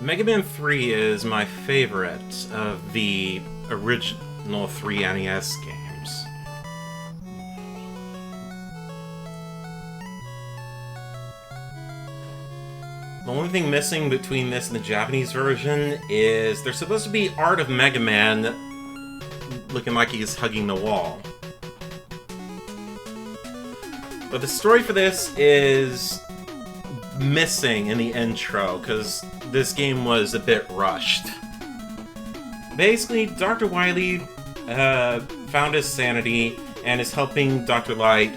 Megaman 3 is my favorite of the original 3 NES games. The only thing missing between this and the Japanese version is there's supposed to be art of Megaman looking like he's hugging the wall. But the story for this is missing in the intro, because this game was a bit rushed. Basically, Dr. Wily found his sanity and is helping Dr. Light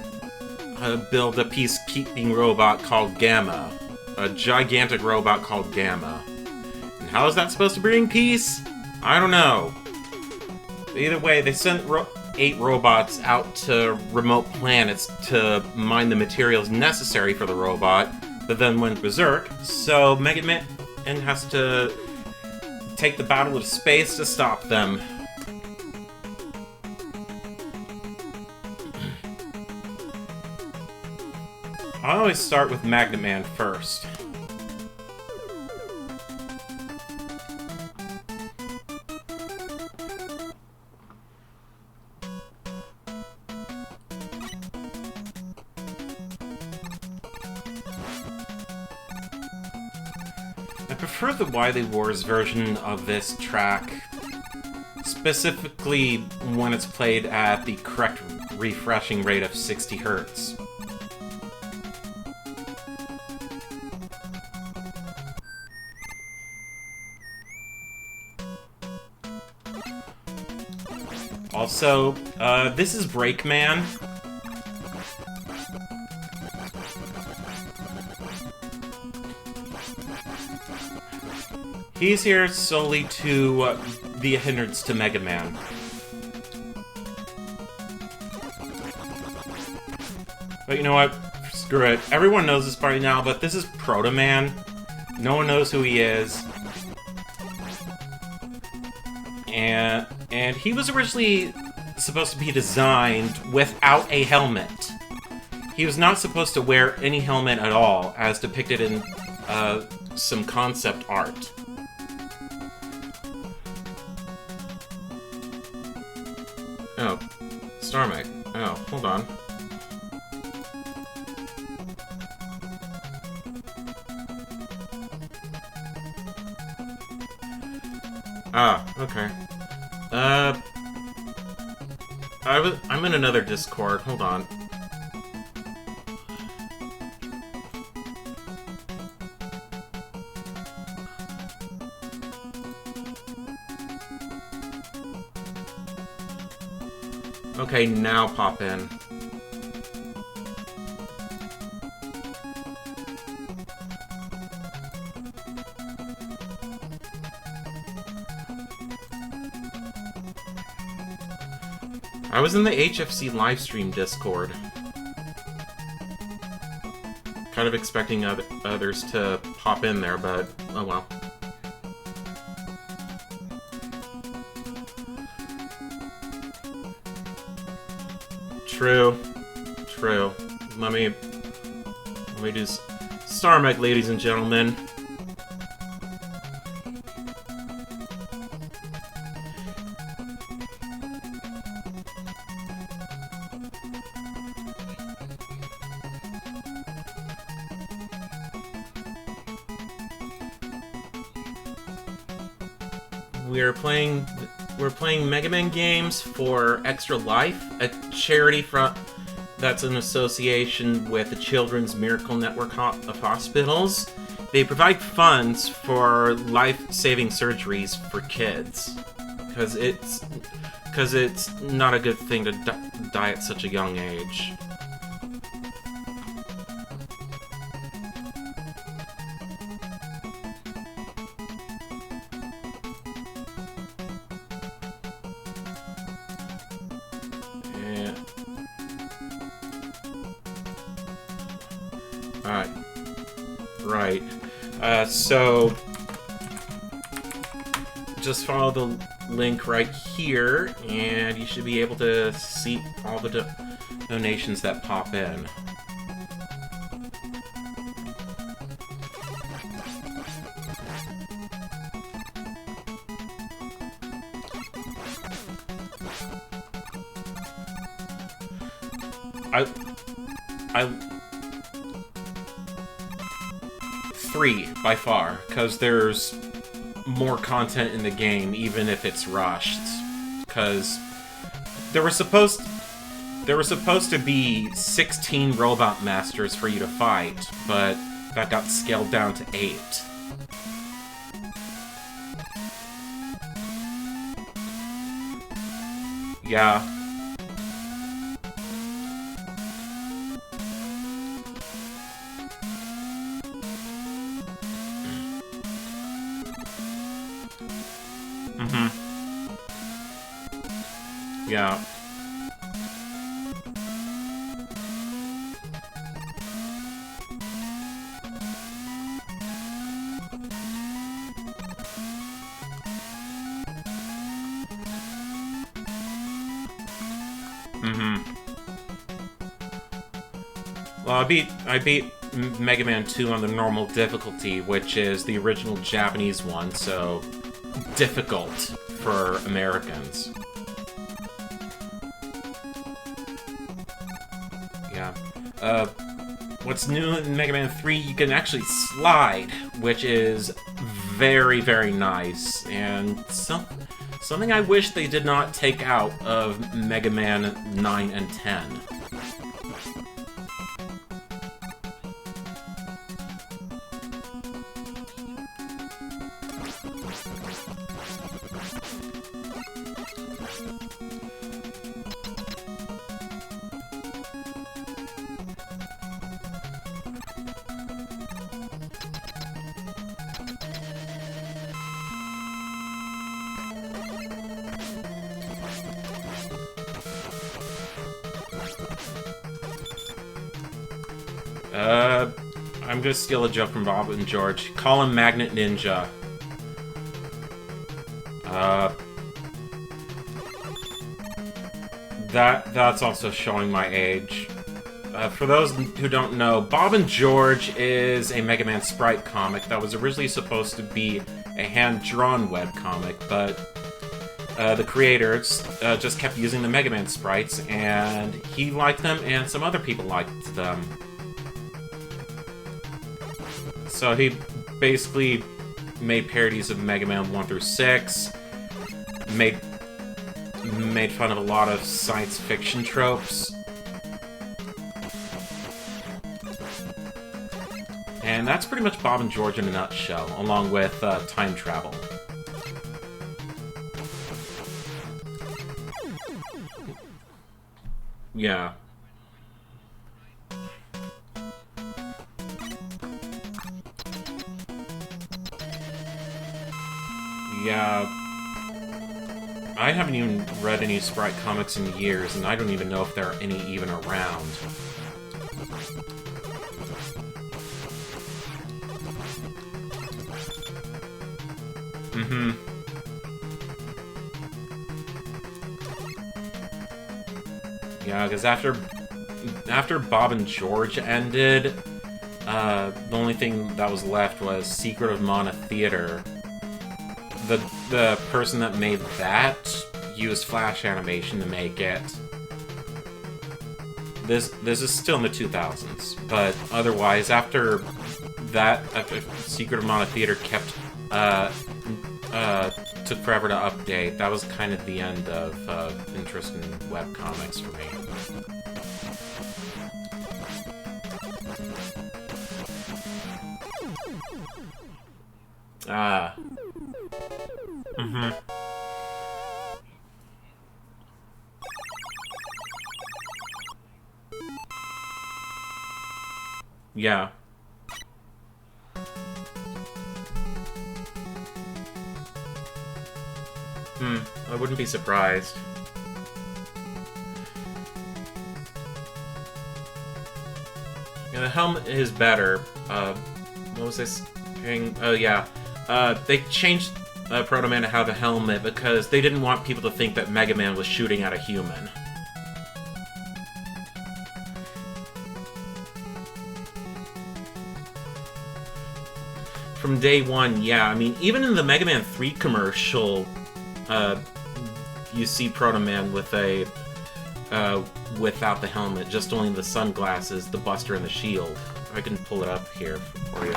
build a peacekeeping robot called Gamma. A gigantic robot called Gamma. And how is that supposed to bring peace? I don't know. But either way, they sent 8 robots out to remote planets to mine the materials necessary for the robot, but then went berserk, so Megaman has to take the battle of space to stop them. I always start with Magnetman first. I prefer the Wily Wars version of this track, specifically when it's played at the correct refreshing rate of 60 Hz. Also, this is Breakman. He's here solely to be a hindrance to Megaman. But you know what? Screw it. Everyone knows this by now, but this is Proto-Man. No one knows who he is. And he was originally supposed to be designed without a helmet. He was not supposed to wear any helmet at all, as depicted in some concept art. Oh, Starmake. Oh, hold on. Ah, okay. I'm in another Discord. Hold on. Okay, now pop in. I was in the HFC livestream Discord. Kind of expecting others to pop in there, but oh well. True. True. Let me do Starmeg, ladies and gentlemen. We're playing Megaman games for Extra Life, a charity that's in association with the Children's Miracle Network of Hospitals. They provide funds for life-saving surgeries for kids, because it's not a good thing to die at such a young age. Right. So just follow the link right here, and you should be able to see all the donations that pop in. I 3 by far, because there's more content in the game, even if it's rushed. Because there were supposed to be 16 robot masters for you to fight, but that got scaled down to 8. Yeah. Mm-hmm. Yeah. Mm-hmm. Well, I beat Mega Man 2 on the normal difficulty, which is the original Japanese one, so difficult for Americans. Yeah. What's new in Mega Man 3, you can actually slide, which is very, very nice, and something I wish they did not take out of Mega Man 9 and 10. I'm gonna steal a joke from Bob and George. Call him Magnet Ninja. That's also showing my age. For those who don't know, Bob and George is a Mega Man sprite comic that was originally supposed to be a hand-drawn webcomic, but the creators just kept using the Mega Man sprites, and he liked them, and some other people liked them. So he basically made parodies of Mega Man 1 through 6, made fun of a lot of science fiction tropes, and that's pretty much Bob and George in a nutshell, along with time travel. Yeah. Yeah, I haven't even read any Sprite comics in years, and I don't even know if there are any even around. Mm-hmm. Yeah, because after Bob and George ended, the only thing that was left was Secret of Mana Theater. The person that made that used Flash animation to make it. This is still in the 2000s, but otherwise, after Secret of Mana Theater took forever to update, that was kind of the end of interest in webcomics for me. Mm-hmm. Yeah. I wouldn't be surprised. Yeah, the helmet is better. What was this thing? Oh, yeah. They changed Proto Man to have a helmet because they didn't want people to think that Mega Man was shooting at a human. From day one, yeah. I mean, even in the Mega Man 3 commercial, you see Proto Man with a without the helmet, just only the sunglasses, the buster, and the shield. I can pull it up here for you.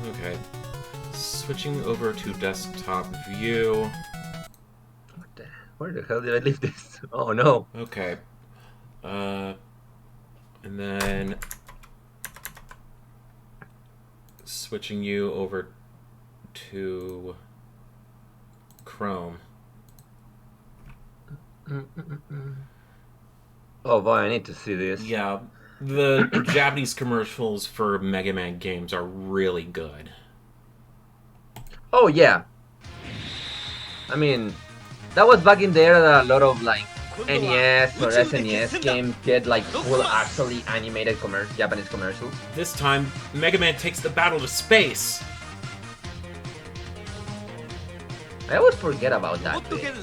Okay, switching over to desktop view. Where the hell did I leave this? Oh no. Okay. And then switching you over to Chrome. Oh boy, I need to see this. Yeah, the Japanese commercials for Mega Man games are really good. Oh yeah. I mean, that was back in there that a lot of like NES or SNES games get like full actually animated Japanese commercials. This time, Mega Man takes the battle to space. I always forget about that bit.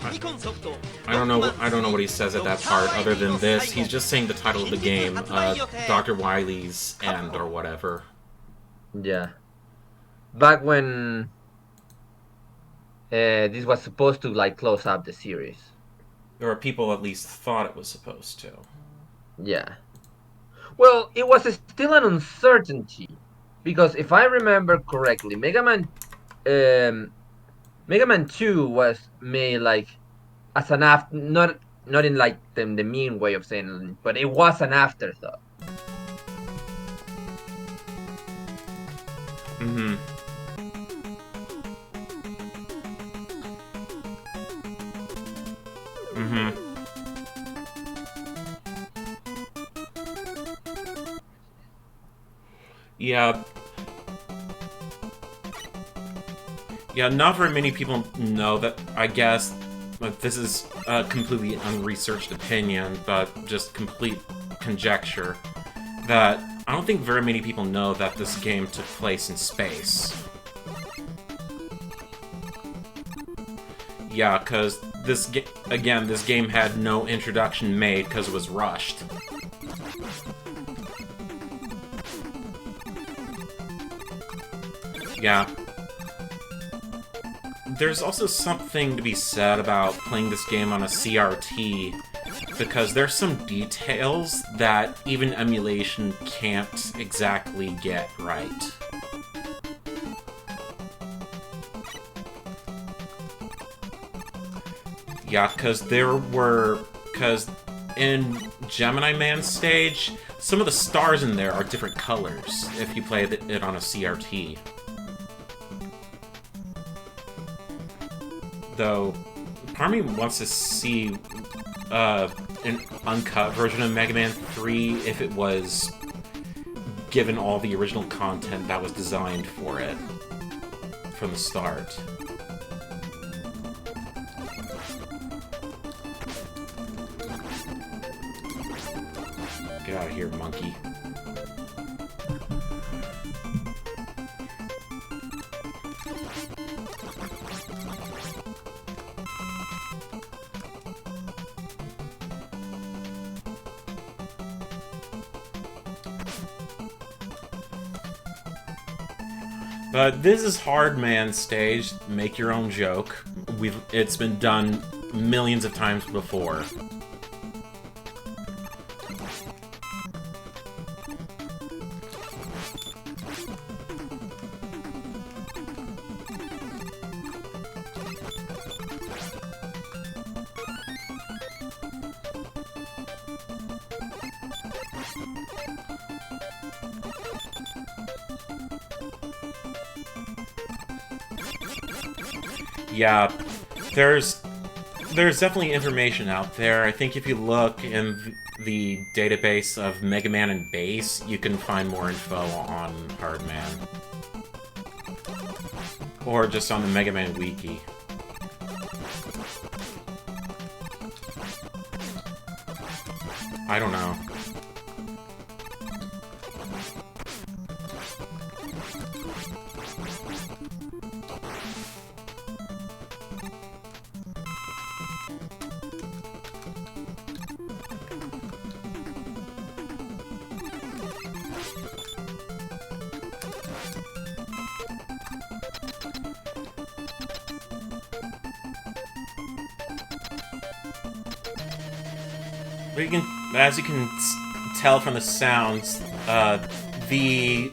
I don't know what he says at that part other than this. He's just saying the title of the game, Dr. Wily's End or whatever. Yeah. Back when this was supposed to like close up the series. Or people at least thought it was supposed to. Yeah. Well, it was still an uncertainty. Because if I remember correctly, Mega Man 2 was made like as an after, not in like the mean way of saying it, but it was an afterthought. Mm-hmm. Mm-hmm. Yeah. Yeah, not very many people know that, I guess. This is a completely unresearched opinion, but just complete conjecture. That I don't think very many people know that this game took place in space. Yeah, because this game had no introduction made because it was rushed. Yeah. There's also something to be said about playing this game on a CRT, because there's some details that even emulation can't exactly get right. Yeah, because in Geminiman stage, some of the stars in there are different colors if you play it on a CRT. Though, part of me wants to see an uncut version of Mega Man 3 if it was given all the original content that was designed for it from the start. Get out of here, monkey. But this is Hardman stage. Make your own joke. It's been done millions of times before. Yeah, there's definitely information out there. I think if you look in the database of Mega Man and Base, you can find more info on Hardman. Or just on the Mega Man wiki. I don't know. As you can tell from the sounds, the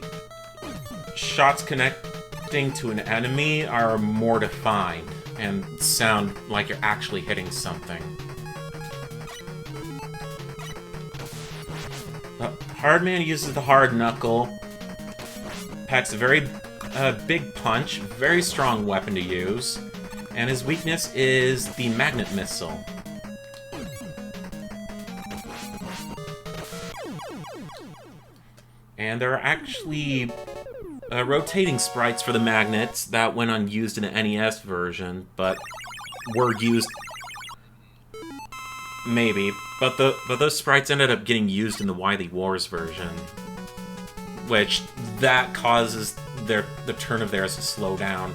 shots connecting to an enemy are more defined and sound like you're actually hitting something. Hardman uses the hard knuckle. Packs a very big punch, very strong weapon to use, and his weakness is the magnet missile. And there are actually rotating sprites for the magnets that went unused in the NES version, but were used... Maybe. But those sprites ended up getting used in the Wily Wars version. Which, that causes the turn of theirs to slow down.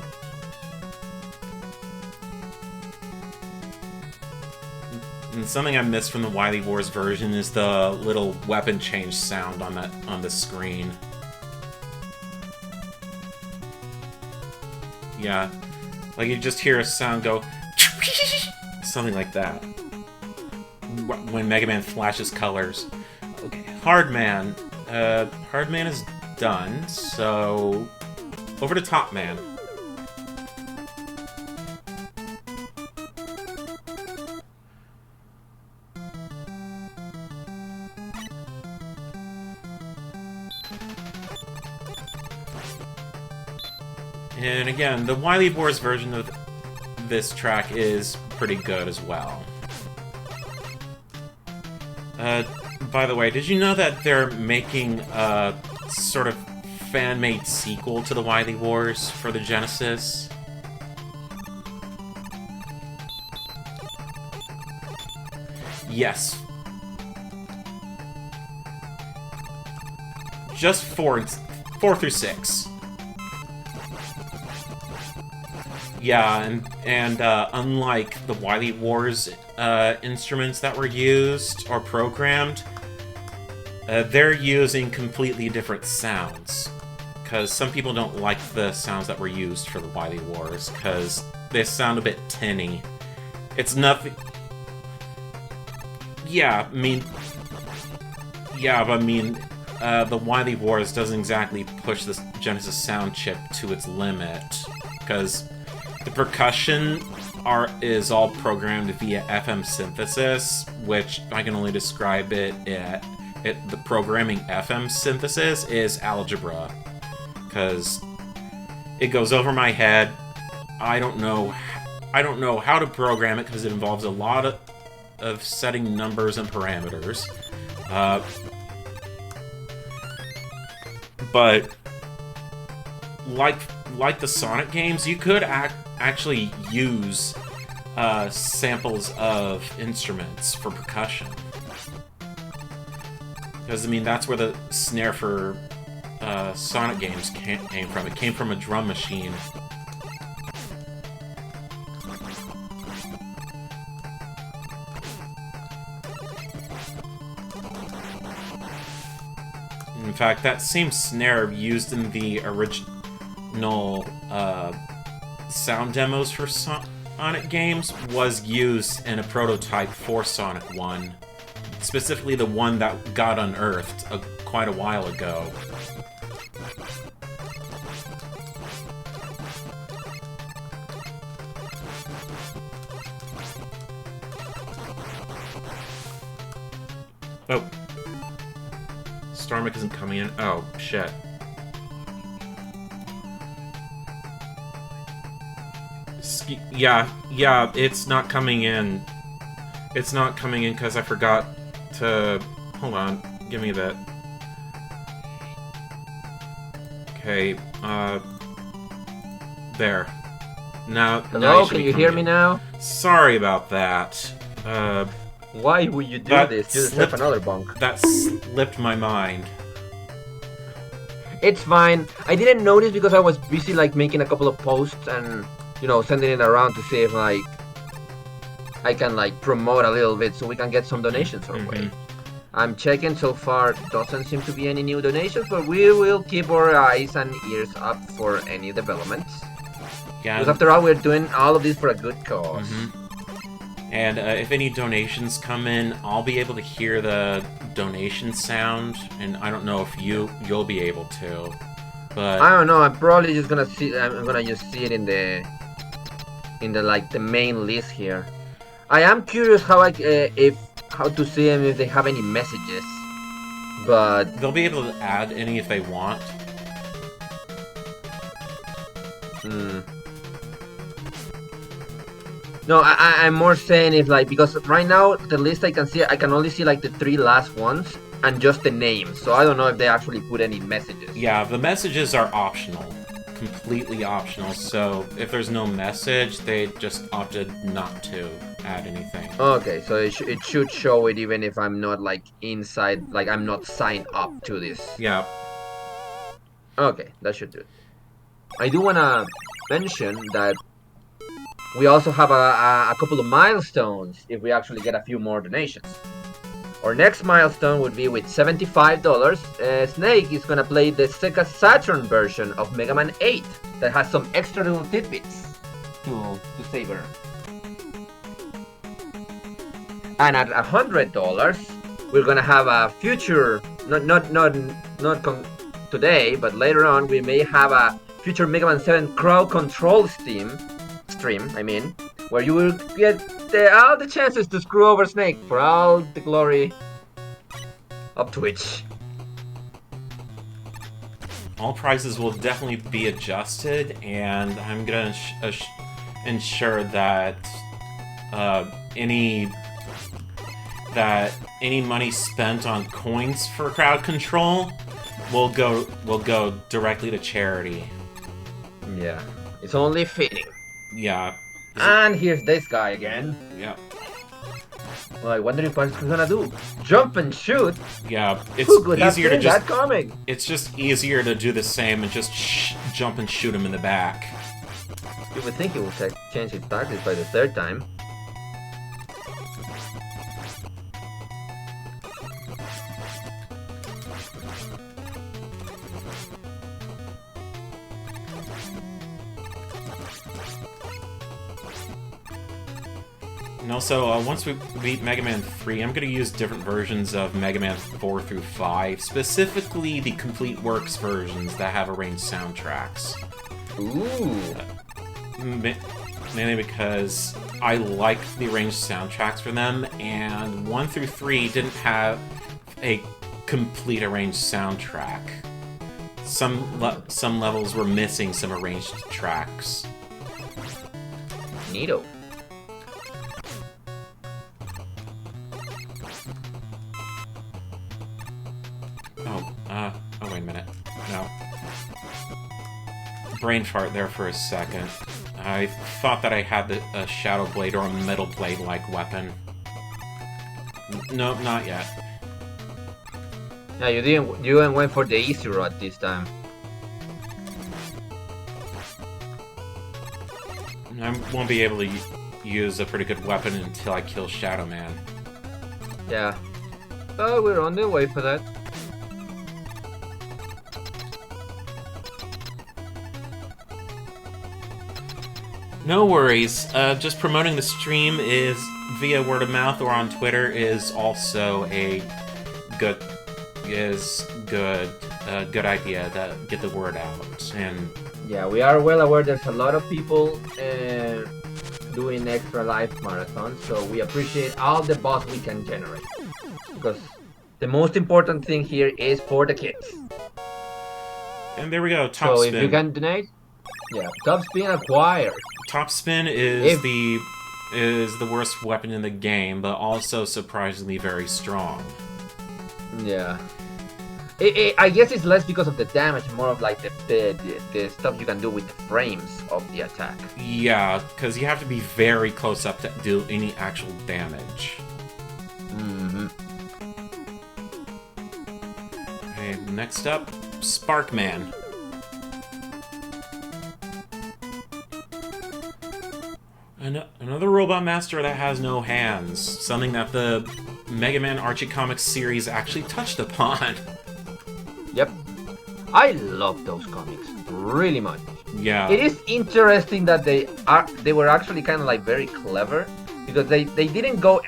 And something I missed from the Wily Wars version is the little weapon change sound on the screen. Yeah, like you just hear a sound go, something like that, when Megaman flashes colors. Okay, Hardman. Hardman is done, so over to Topman. And again, the Wily Wars version of this track is pretty good as well. By the way, did you know that they're making a sort of fan-made sequel to the Wily Wars for the Genesis? Yes. Just 4 through 6. Yeah, and unlike the Wily Wars instruments that were used or programmed, they're using completely different sounds. Because some people don't like the sounds that were used for the Wily Wars, because they sound a bit tinny. It's nothing... Yeah, I mean... Yeah, but I mean, the Wily Wars doesn't exactly push the Genesis sound chip to its limit, because the percussion is all programmed via FM synthesis, which I can only describe it the programming FM synthesis is algebra, because it goes over my head. I don't know how to program it because it involves a lot of setting numbers and parameters. But like the Sonic games, you could actually use samples of instruments for percussion. Because, I mean, that's where the snare for Sonic games came from. It came from a drum machine. In fact, that same snare used in the original sound demos for Sonic games was used in a prototype for Sonic 1. Specifically the one that got unearthed quite a while ago. Oh. Starmic isn't coming in. Oh, shit. Yeah, it's not coming in. It's not coming in because I forgot to... Hold on. Give me that. Okay, there. Now Hello, you should can be you hear coming me in. now? Sorry about that. Why would you do That this? You deserve another bunk. That slipped my mind. It's fine. I didn't notice because I was busy like making a couple of posts and sending it around to see if like I can like promote a little bit so we can get some donations our way. I'm checking so far. Doesn't seem to be any new donations, but we will keep our eyes and ears up for any developments. Yeah. Because after all, we're doing all of this for a good cause. And if any donations come in, I'll be able to hear the donation sound, and I don't know if you'll be able to, but I don't know. I'm probably just gonna see. I'm gonna just see it in the like the main list here. I am curious how to see them if they have any messages, but they'll be able to add any if they want. No, I'm more saying if like, because right now the list I can only see like the 3 last ones and just the names. So I don't know if they actually put any messages. Yeah, the messages are optional. Completely optional. So if there's no message, they just opted not to add anything. Okay, so it should show it even if I'm not like inside, like I'm not signed up to this. Yeah. Okay, that should do it. I do want to mention that we also have a couple of milestones if we actually get a few more donations. Our next milestone would be with $75. Snake is gonna play the Sega Saturn version of Megaman 8 that has some extra little tidbits to savor. And at $100, we're gonna have a future, not today, but later on we may have a future Megaman 7 crowd control stream, where you will get all the chances to screw over Snake for all the glory of Twitch. All prices will definitely be adjusted, and I'm gonna ensure that any money spent on coins for crowd control will go directly to charity. Yeah, it's only fitting. Yeah. And here's this guy again. Yeah. Well, I wonder if what he's gonna do. Jump and shoot? Yeah, it's Who could easier have to just... that coming? It's just easier to do the same and just jump and shoot him in the back. You would think he would change his tactics by the 3rd time. And also, once we beat Mega Man 3, I'm going to use different versions of Mega Man 4 through 5, specifically the Complete Works versions that have arranged soundtracks. Ooh. Mainly because I like the arranged soundtracks for them, and 1 through 3 didn't have a complete arranged soundtrack. Some levels were missing some arranged tracks. Neato. Oh, wait a minute. No. Brain fart there for a second. I thought that I had a Shadow Blade or a Metal Blade-like weapon. Nope, not yet. Yeah, you didn't went for the easy route this time. I won't be able to use a pretty good weapon until I kill Shadowman. Yeah. Oh, we're on the way for that. No worries. Just promoting the stream is via word of mouth or on Twitter is also a good idea to get the word out. And yeah, we are well aware there's a lot of people doing extra live marathons, so we appreciate all the buzz we can generate. Because the most important thing here is for the kids. And there we go, Top So Spin. if you can donate, yeah, Top Spin acquired. Top Spin is the worst weapon in the game, but also surprisingly very strong. Yeah. I guess it's less because of the damage, more of like the stuff you can do with the frames of the attack. Yeah, because you have to be very close up to do any actual damage. Mm-hmm. Okay, next up, Sparkman. Another robot master that has no hands. Something that the Mega Man Archie Comics series actually touched upon. Yep. I love those comics really much. Yeah. It is interesting that they were actually kind of like very clever because they didn't go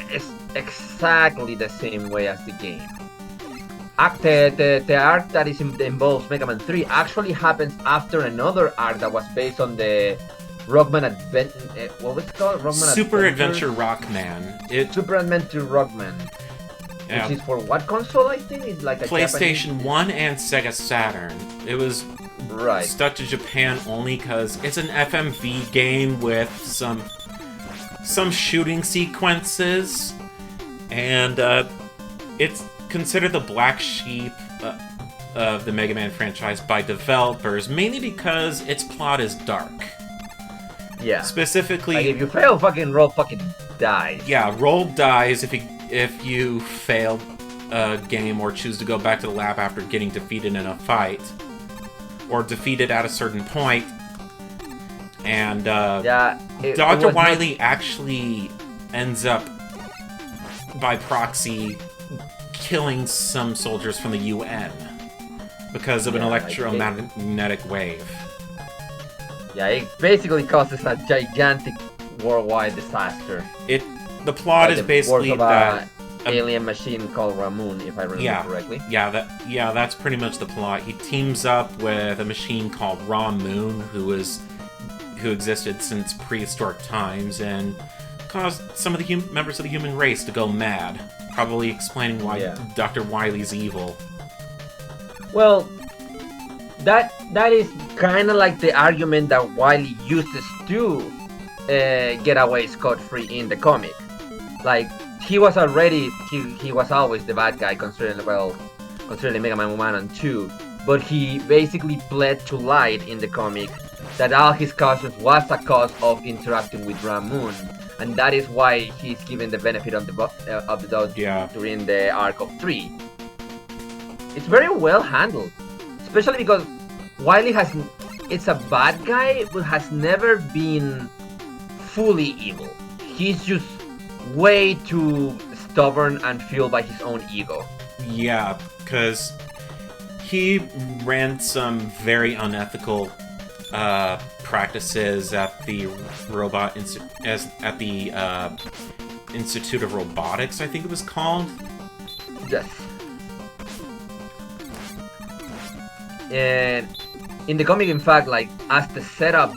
exactly the same way as the game. The arc that involves Mega Man 3 actually happens after another arc that was based on the Rockman Adventure. What was it called? Rockman Super Adventure Rockman. Super Adventure Rockman. Yeah. Which is for what console? I think it's like a PlayStation Japanese... 1 and Sega Saturn. It was stuck to Japan only because it's an FMV game with some shooting sequences, and it's considered the black sheep of the Mega Man franchise by developers, mainly because its plot is dark. Yeah. Specifically, like if you fail, Roll fucking dies. Yeah, Roll dies if you fail a game or choose to go back to the lab after getting defeated in a fight, or defeated at a certain point. And Dr. Wily actually ends up, by proxy, killing some soldiers from the UN because of an electromagnetic wave. Yeah, it basically causes a gigantic worldwide disaster. The plot is basically that alien machine called Ramoon, if I remember correctly. Yeah, that's pretty much the plot. He teams up with a machine called Ramoon, who existed since prehistoric times, and caused some of the members of the human race to go mad. Probably explaining why Dr. Wily's evil. Well, that is kind of like the argument that Wily uses to get away scot-free in the comic. Like, he was already, he was always the bad guy, considering Mega Man 1 and 2, but he basically bled to light in the comic that all his causes was a cause of interacting with Ramoon, and that is why he's given the benefit of the doubt during the arc of 3. It's very well handled, especially because Wily it's a bad guy, but has never been fully evil. He's just way too stubborn and fueled by his own ego. Yeah, because he ran some very unethical practices at the Institute of Robotics, I think it was called. Yes. And in the comic, in fact, like, as the setup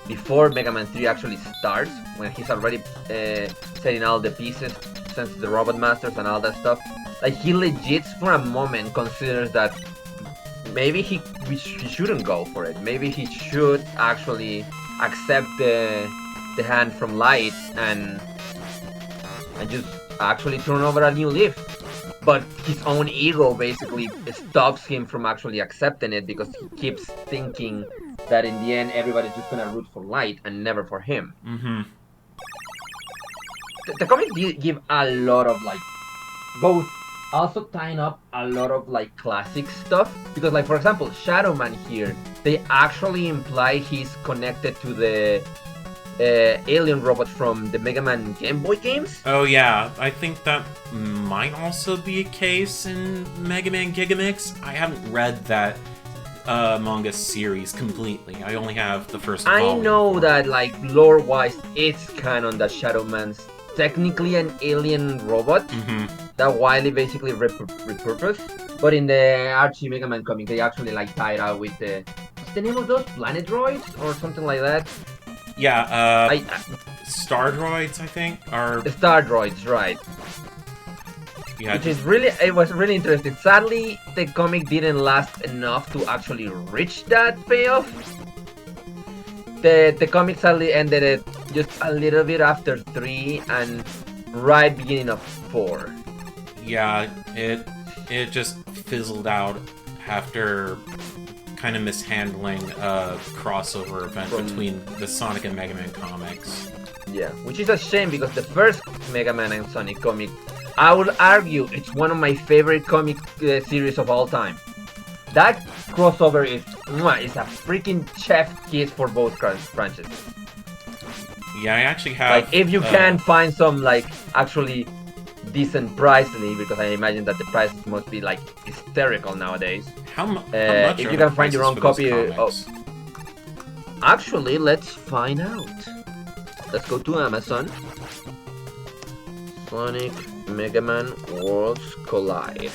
before Mega Man 3 actually starts, when he's already setting all the pieces, since the Robot Masters and all that stuff, like, he legit for a moment considers that maybe he shouldn't go for it. Maybe he should actually accept the hand from light and just actually turn over a new leaf. But his own ego basically stops him from actually accepting it because he keeps thinking that in the end everybody's just gonna root for light and never for him. Mm-hmm. The comics give a lot of, like, both also tying up a lot of, like, classic stuff, because, like, for example, Shadowman here, they actually imply he's connected to the alien robot from the Mega Man Game Boy games. Oh yeah, I think that might also be a case in Mega Man Gigamix. I haven't read that manga series completely. I only have the first volume. I know that, like, lore-wise, it's canon that Shadowman's technically an alien robot that Wily basically repurposed. But in the Archie Mega Man comic, they actually, like, tie it out with what's the name of those? Planet droids or something like that? Yeah, Star Droids, I think, are... The Star Droids, right. Yeah, Which is really, it was really interesting. Sadly, the comic didn't last enough to actually reach that payoff. The comic sadly ended it just a little bit after 3 and right beginning of 4. Yeah, it just fizzled out after kind of mishandling a crossover event between the Sonic and Mega Man comics. Yeah, which is a shame because the first Mega Man and Sonic comic, I would argue it's one of my favorite comic series of all time. That crossover is a freaking chef kiss for both franchises. Yeah, I actually have... Like, if you can find some, like, actually decent pricing, because I imagine that the prices must be, like, hysterical nowadays. How much if you can find your own copy of... Actually, let's find out. Let's go to Amazon. Sonic Megaman Worlds Collide.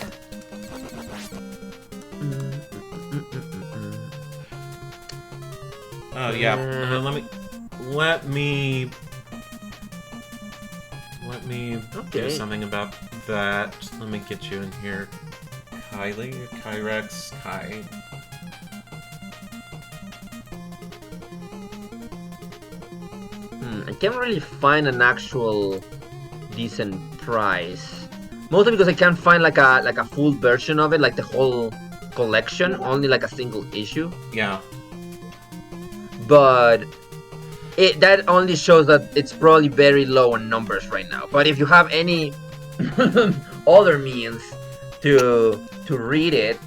Oh yeah. Let me do something about that. Let me get you in here, Kyrex. I can't really find an actual decent price. Mostly because I can't find like a full version of it, like the whole collection, only like a single issue. Yeah. But that only shows that it's probably very low in numbers right now. But if you have any other means to read it,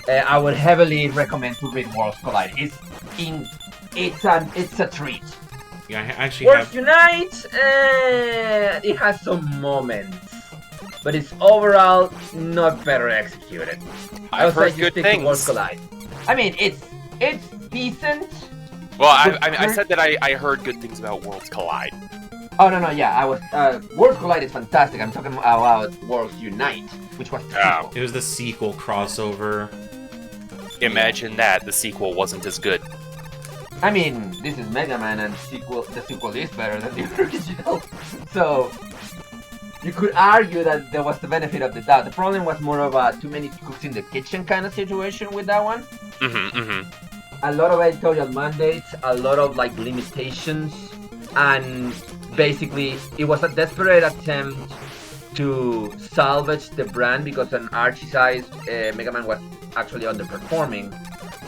I would heavily recommend to read Worlds Collide. It's a treat. Yeah, I actually Worlds Unite, it has some moments, but it's overall not better executed. I've heard good things. Worlds Collide. I mean, it's decent. Well, I said that I heard good things about Worlds Collide. Oh no, yeah, I was. Worlds Collide is fantastic. I'm talking about Worlds Unite, which was the sequel. It was the sequel crossover. Imagine that the sequel wasn't as good. I mean, this is Megaman, and the sequel is better than the original. So you could argue that there was the benefit of the doubt. The problem was more of a too many cooks in the kitchen kind of situation with that one. A lot of editorial mandates, a lot of like limitations, and basically it was a desperate attempt to salvage the brand because an Archie-sized Mega Man was actually underperforming.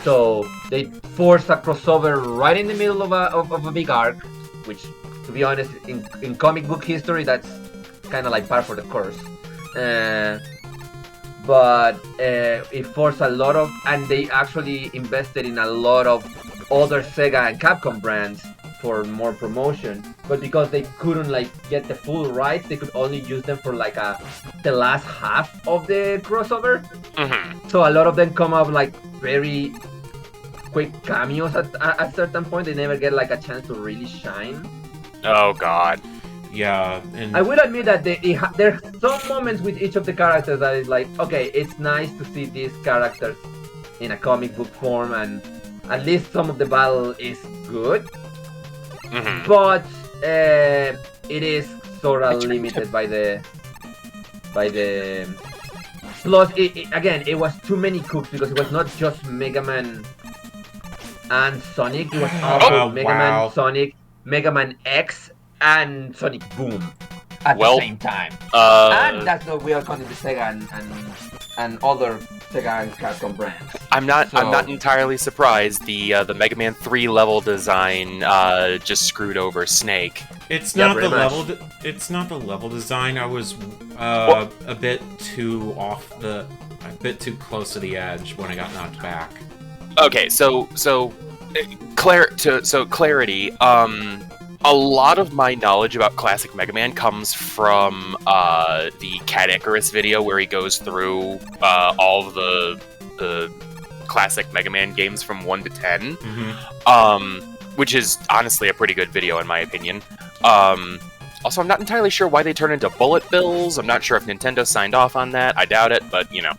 So they forced a crossover right in the middle of a big arc, which, to be honest, in comic book history, that's kind of like par for the course. But it forced a lot of, and they actually invested in a lot of other Sega and Capcom brands for more promotion. But because they couldn't like get the full rights, they could only use them for like the last half of the crossover. So a lot of them come up like very quick cameos at a certain point. They never get like a chance to really shine. Oh god. Yeah, and I will admit that there are some moments with each of the characters that is like, okay, it's nice to see these characters in a comic book form, and at least some of the battle is good. But it is sort of limited by the. Plus, again, it was too many cooks because it was not just Mega Man and Sonic. It was also Mega Man, Sonic, Mega Man X, and Sonic Boom at the same time. And that's what we are calling the Sega and other Sega and Capcom brands. I'm not entirely surprised. The Mega Man 3 level design just screwed over Snake. It's not the level. It's not the level design. I was a bit too close to the edge when I got knocked back. Okay, so clarity. A lot of my knowledge about classic Mega Man comes from the Cat Icarus video where he goes through all of the classic Mega Man games from 1 to 10, which is honestly a pretty good video in my opinion. Also, I'm not entirely sure why they turn into bullet bills. I'm not sure if Nintendo signed off on that. I doubt it, but you know.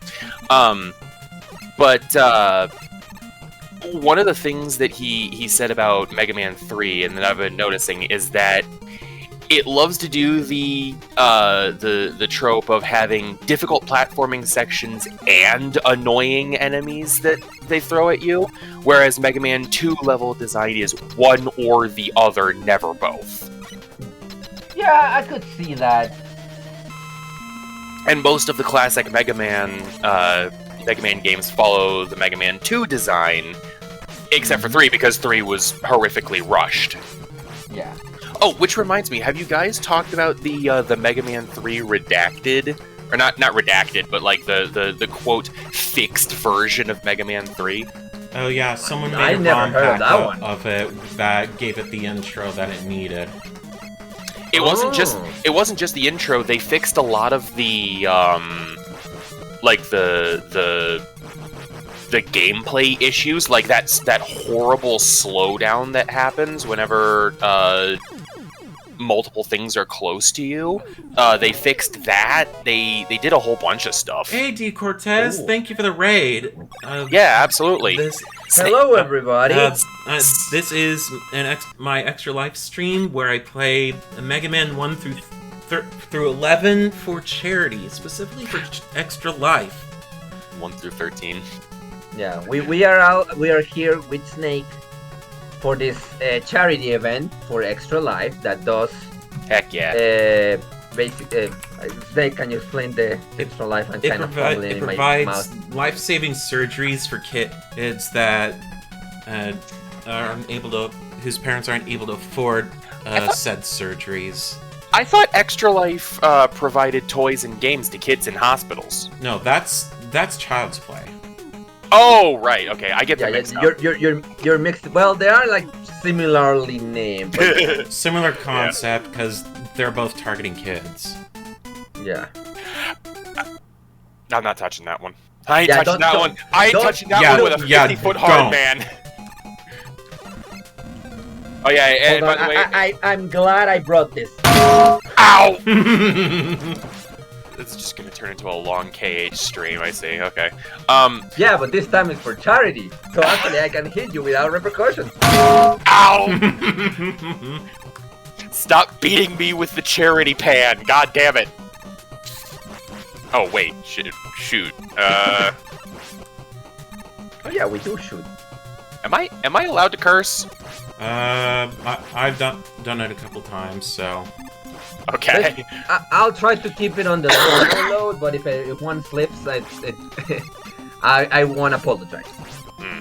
One of the things that he said about Mega Man 3, and that I've been noticing, is that it loves to do the trope of having difficult platforming sections and annoying enemies that they throw at you, whereas Mega Man 2 level design is one or the other, never both. Yeah, I could see that. And most of the classic Mega Man games follow the Mega Man 2 design, except for 3, because 3 was horrifically rushed. Yeah. Oh, which reminds me, have you guys talked about the Mega Man 3 redacted, or not redacted, but like the quote fixed version of Mega Man 3? Oh yeah, someone I made a never ROM heard of hack that one. of it that gave it the intro that it needed. It wasn't just the intro. They fixed a lot of the like the gameplay issues, like that horrible slowdown that happens whenever multiple things are close to you. They fixed that. They did a whole bunch of stuff. Hey, D. Cortez, Ooh. thank you for the raid. Yeah, absolutely. Hello, everybody. This is my Extra Life stream where I play Mega Man 1 through 11 for charity, specifically for Extra Life. 1 through 13. Yeah, we are here with Snake for this charity event for Extra Life that does. Heck yeah. Snake, can you explain the Extra Life? I'm kind of fumbling It in my provides mouth. life-saving surgeries for kids that whose parents aren't able to afford said surgeries. I thought Extra Life provided toys and games to kids in hospitals. No, that's Child's Play. Oh, right. Okay, I get them mixed up. You're mixed. Well, they are like similarly named. But Similar concept because they're both targeting kids. yeah. I'm not touching that one. I ain't Yeah, touching that one. I ain't touching that Yeah, one with a yeah, 50-foot don't. Hardman. Oh yeah, and Hold by on, the way, I'm glad I brought this. ow! It's just gonna turn into a long KH stream, I see. Okay. Yeah, but this time it's for charity, so actually I can hit you without repercussions. Ow! Stop beating me with the charity pan. God damn it. Oh wait, shoot. Oh yeah, we do shoot. Am I allowed to curse? I've done it a couple times, so. Okay. I'll try to keep it on the low load, but if one slips, I won't apologize. Hmm.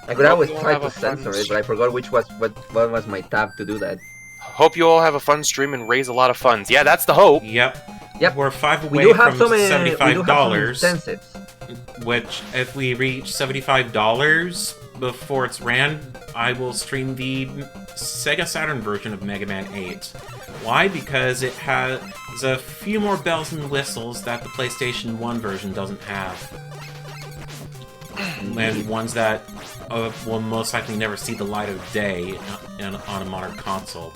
I could always Hope you try all to have a fun censor it, but I forgot what was my tab to do that. Hope you all have a fun stream and raise a lot of funds. Yeah, that's the hope. Yep. We're 5 We away do have from some $75. incentives. Which, if we reach $75 before it's ran, I will stream the Sega Saturn version of Mega Man 8. Why? Because it has a few more bells and whistles that the PlayStation 1 version doesn't have. And ones that will most likely never see the light of day on a modern console.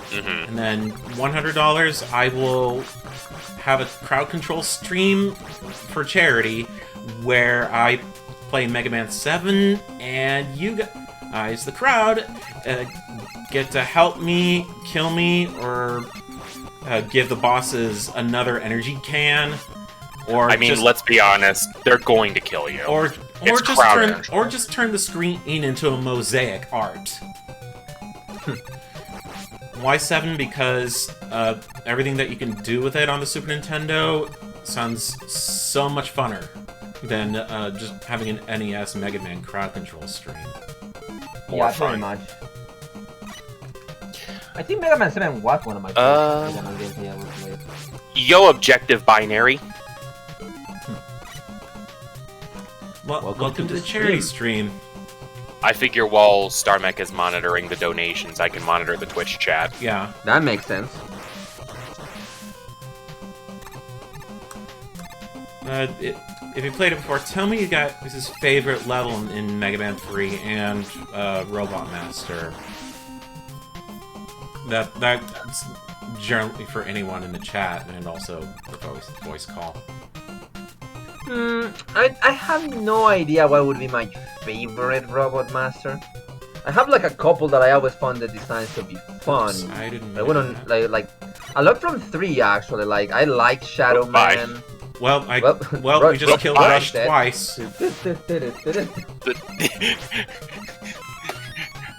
Mm-hmm. And then $100, I will have a crowd control stream for charity where I play Mega Man 7 and you guys, the crowd, get to help me, kill me, or give the bosses another energy can. Or I mean, let's be honest, they're going to kill you. Or just turn the screen into a mosaic art. Why 7? Because everything that you can do with it on the Super Nintendo sounds so much funner than just having an NES Mega Man crowd control stream. More Yeah, fun. pretty much. I think Mega Man 7 was one of my favorite Mega Man games I ever played. Yo, objective binary. Well, welcome to the charity stream. I figure while StarMech is monitoring the donations, I can monitor the Twitch chat. Yeah. That makes sense. If you played it before, tell me you got his favorite level in Mega Man 3 and Robot Master. That's generally for anyone in the chat and also the voice call. I have no idea what would be my favorite Robot Master. I have like a couple that I always found the designs to be fun. Oops, I didn't I wouldn't like a lot from 3 actually. Like I like Shadowman. Well, we just killed Rush Rush dead. twice.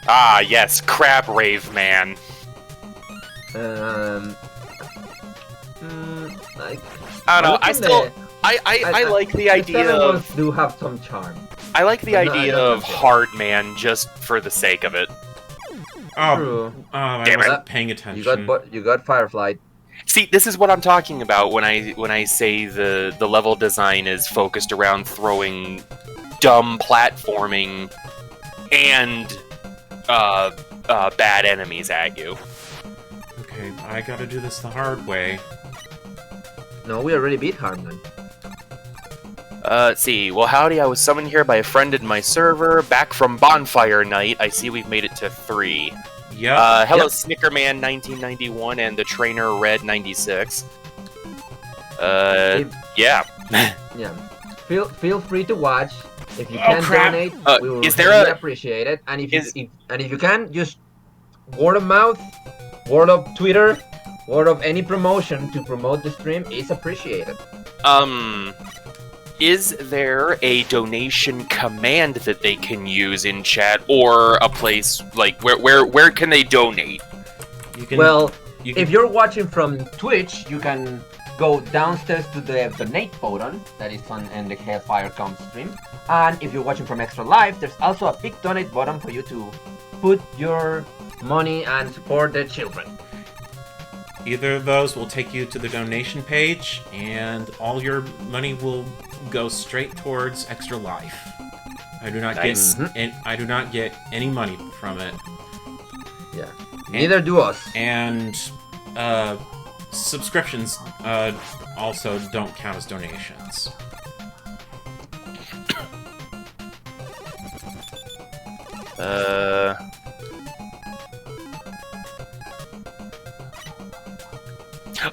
Ah, yes, Crab Rave Man. Like, I don't know. look I in still, I like the idea modes of do have some charm. I like the But no, idea I don't of think so. Hardman just for the sake of it. Oh, True. I Damn it. wasn't paying attention. You got Firefly. See, this is what I'm talking about when I say the level design is focused around throwing dumb platforming and bad enemies at you. Okay, I gotta do this the hard way. No, we already beat Hardman. Let's see. Well, howdy, I was summoned here by a friend in my server. Back from Bonfire Night. I see we've made it to 3. Yep. Hello, Yep. Snickerman 1991 and the Trainer Red 96. If- Yeah. Yeah. Feel free to watch. If you Oh, can crap. donate, we will is there really a- appreciate it. And if is- you can, just word of mouth, word of Twitter, word of any promotion to promote the stream is appreciated. Is there a donation command that they can use in chat, or a place like where can they donate? You can. Well, you can, if you're watching from Twitch, you can go downstairs to the donate button that is in the Hellfire Com stream. And if you're watching from Extra Live, there's also a big donate button for you to put your money and support the children. either of those will take you to the donation page, and all your money will go straight towards Extra Life. I do not Nice. get, and I do not get any money from it. Yeah. Neither do us. And subscriptions also don't count as donations.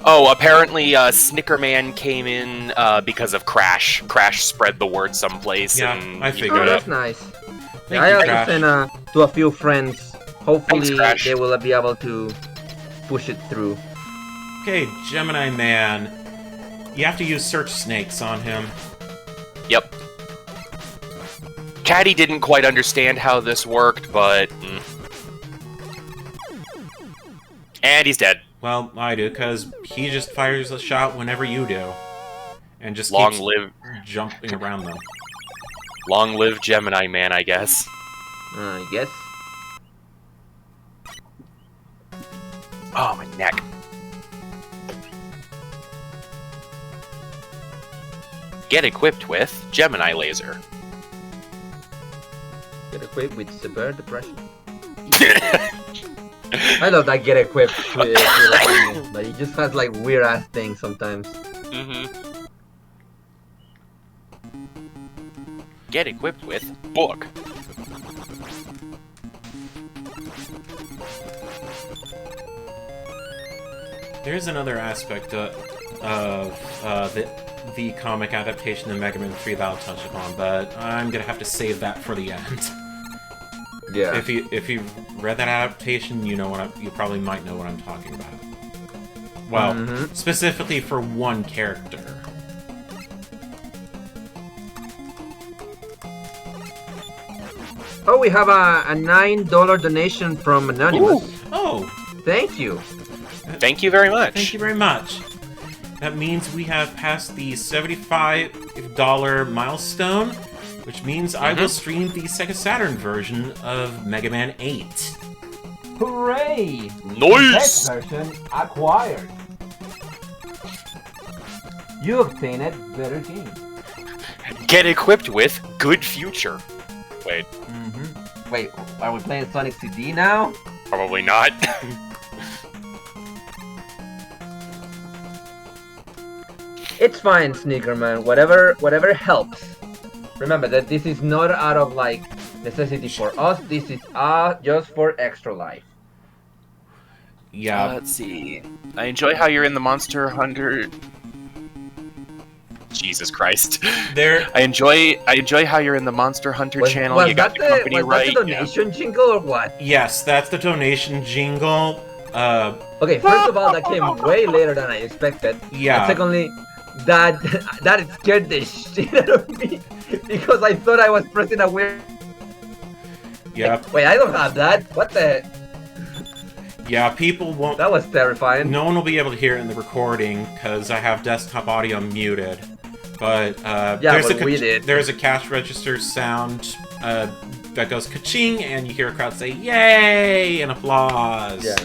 Oh, apparently Snickerman came in because of Crash. Crash spread the word someplace, Yeah, and I he figured Oh, it. that's nice. Thank I you, also Crash. sent to a few friends. Hopefully, Crash. they will be able to push it through. Okay, Gemini Man. You have to use search snakes on him. Yep. Caddy didn't quite understand how this worked, but and he's dead. Well, I do, because he just fires a shot whenever you do. And just Long keeps live, jumping around them. long live Gemini Man, I guess. I guess. Oh, my neck. Get equipped with Gemini Laser. Get equipped with severe depression. I love that get equipped with but he just has like weird ass things sometimes. Get equipped with Book. There's another aspect of the comic adaptation of Megaman 3 that I'll touch upon, but I'm gonna have to save that for the end. Yeah. If you've read that adaptation, you probably might know what I'm talking about. Well, specifically for one character. Oh, we have a $9 donation from Anonymous. Ooh. Oh, Thank you. Thank you very much. thank you very much. That means we have passed the $75 milestone, which means I will stream the Sega Saturn version of Mega Man 8. Hooray! Nice! version acquired. You obtain it better game. Get equipped with Good Future. Wait, Wait, are we playing Sonic CD now? probably not. It's fine, Sneakerman. Whatever helps. Remember that this is not out of like necessity for us. This is just for Extra Life. Yeah, Let's see. I enjoy how you're in the Monster Hunter. Jesus Christ. there. I enjoy how you're in the Monster Hunter channel. You got the company right. that the donation jingle or what? Yes, that's the donation jingle. Okay, first of all, that came way later than I expected. Yeah. And secondly, that scared the shit out of me because I thought I was pressing a weird. Yep. Wait, I don't have that. What the? Yeah, people won't. That was terrifying. No one will be able to hear it in the recording because I have desktop audio muted. But there's a cash register sound that goes ka-ching, and you hear a crowd say "Yay!" and applause. Yeah.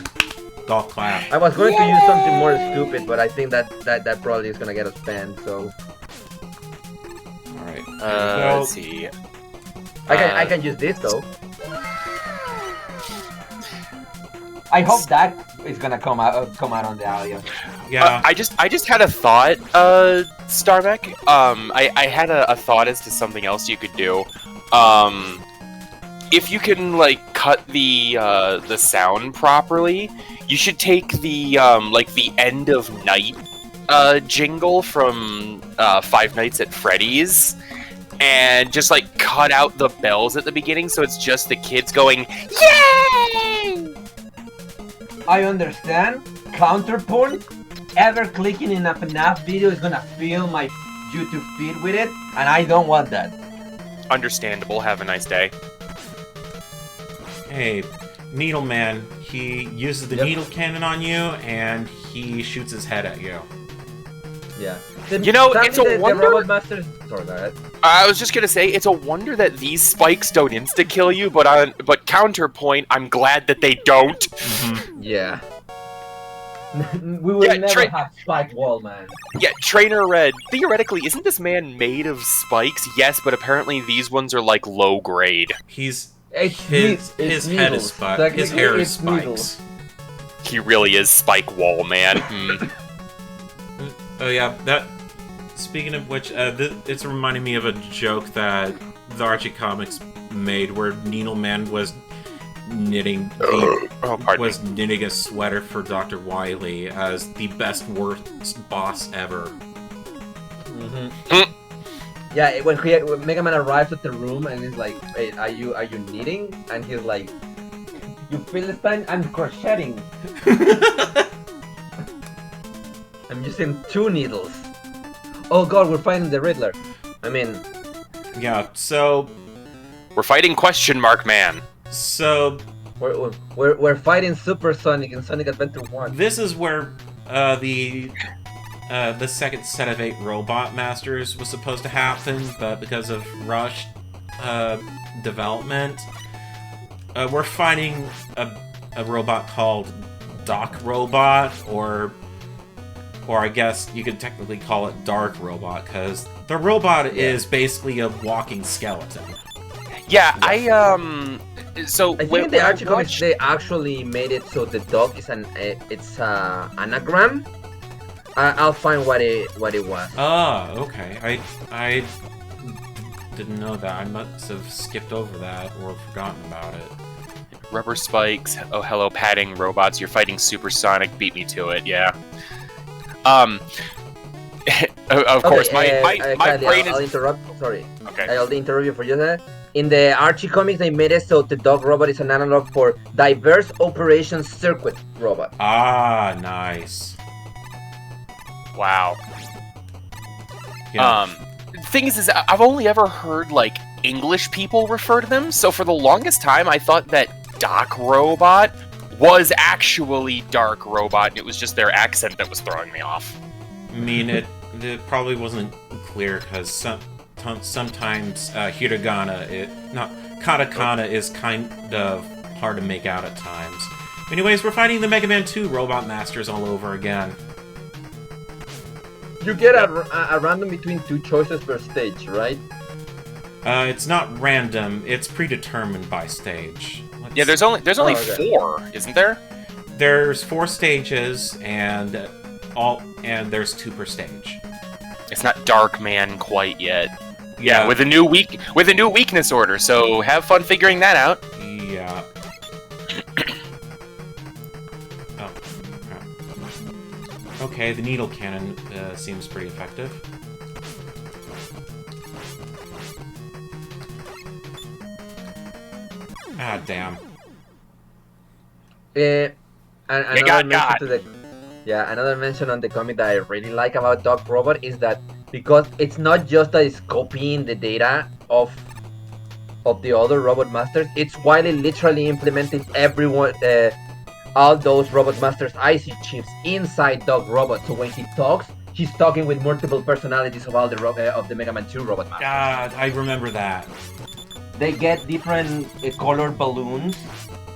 Golf clap. I was going to use something more stupid, but I think that probably is gonna get us banned. So. All right. Let's see. I can use this though. I hope that is gonna come out on the audio. Yeah. I just had a thought, Starbeck. I had a thought as to something else you could do. If you can like cut the sound properly, you should take the like the end of night jingle from Five Nights at Freddy's and just like cut out the bells at the beginning, so it's just the kids going yay. I understand. Counterpoint. Ever clicking in a FNAF video is gonna fill my YouTube feed with it, and I don't want that. Understandable. Have a nice day. Hey, Needleman, he uses the needle cannon on you, and he shoots his head at you. Yeah. You know, it's a wonder... The Robot Masters... Sorry, go ahead. I was just gonna say, it's a wonder that these spikes don't insta-kill you, but counterpoint, I'm glad that they don't. Mm-hmm. Yeah. We will never have Spike Wall, man. Yeah, Trainer Red, theoretically, isn't this man made of spikes? Yes, but apparently these ones are, like, low grade. His head is spiked. His hair is spikes. He really is Spike Wall, man. Oh yeah, that... Speaking of which, it's reminding me of a joke that the Archie Comics made where Needleman was knitting a sweater for Dr. Wily as the best worst boss ever. Mm-hmm. Yeah, when Megaman arrives at the room and he's like, "Hey, are you knitting?" And he's like, "You Philistine, I'm crocheting. I'm using 2 needles." Oh god, we're fighting the Riddler. I mean... Yeah, so... We're fighting Question Mark Man. So... We're fighting Super Sonic in Sonic Adventure 1. This is where the second set of 8 Robot Masters was supposed to happen, but because of rushed development, we're fighting a robot called Doc Robot, or I guess you could technically call it Dark Robot, because the robot is basically a walking skeleton. Yeah, So I think in the Archie comics they actually made it so the dog is it's anagram. I'll find what it was. Oh, okay. I didn't know that. I must have skipped over that or forgotten about it. Rubber spikes. Oh, hello, padding robots. You're fighting Supersonic. Beat me to it. Yeah. Of course, my brain is... I'll interrupt. Sorry. Okay. I'll interrupt you for just a second. In the Archie comics, they made it so the dog robot is an analog for diverse operations circuit robot. Ah, nice. Wow. Yeah. Thing is I've only ever heard, like, English people refer to them, so for the longest time I thought that Doc Robot was actually Dark Robot, and it was just their accent that was throwing me off. I mean, it probably wasn't clear, because sometimes katakana is kind of hard to make out at times. Anyways, we're fighting the Mega Man 2 Robot Masters all over again. You get a random between 2 choices per stage, right? It's not random, it's predetermined by stage. Yeah, there's only 4, isn't there? There's 4 stages, and there's 2 per stage. It's not Dark Man quite yet. Yeah, with a new weakness order. So have fun figuring that out. Yeah. Oh, crap. Okay, the needle cannon seems pretty effective. Ah, damn. Another mention on the comic that I really like about Doc Robot is that because it's not just that it's copying the data of the other Robot Masters, it's Wily literally implementing all those Robot Masters IC chips inside Doc Robot, so when he talks, he's talking with multiple personalities of all the of the Mega Man 2 robot masters. God, I remember that. They get different colored balloons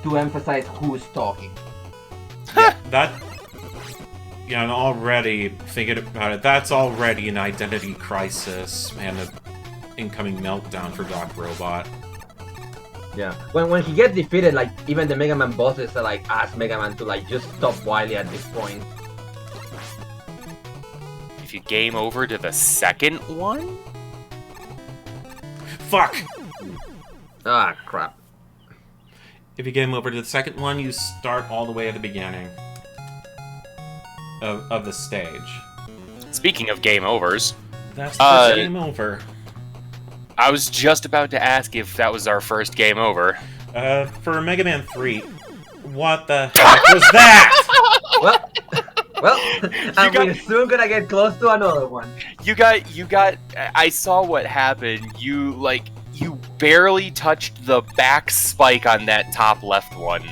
to emphasize who's talking. Yeah, that. Yeah, and already thinking about it, that's already an identity crisis and an incoming meltdown for Doc Robot. Yeah. When he gets defeated, like even the Mega Man bosses are like ask Mega Man to like just stop Wily at this point. If you game over to the second one? Fuck! Ah, crap. If you game over to the second one, you start all the way at the beginning of the stage. Speaking of game overs, That's the first game over. I was just about to ask if that was our first game over. For Mega Man 3, what the heck was that? Well, and we're soon gonna get close to another one. You got, I saw what happened. You barely touched the back spike on that top left one.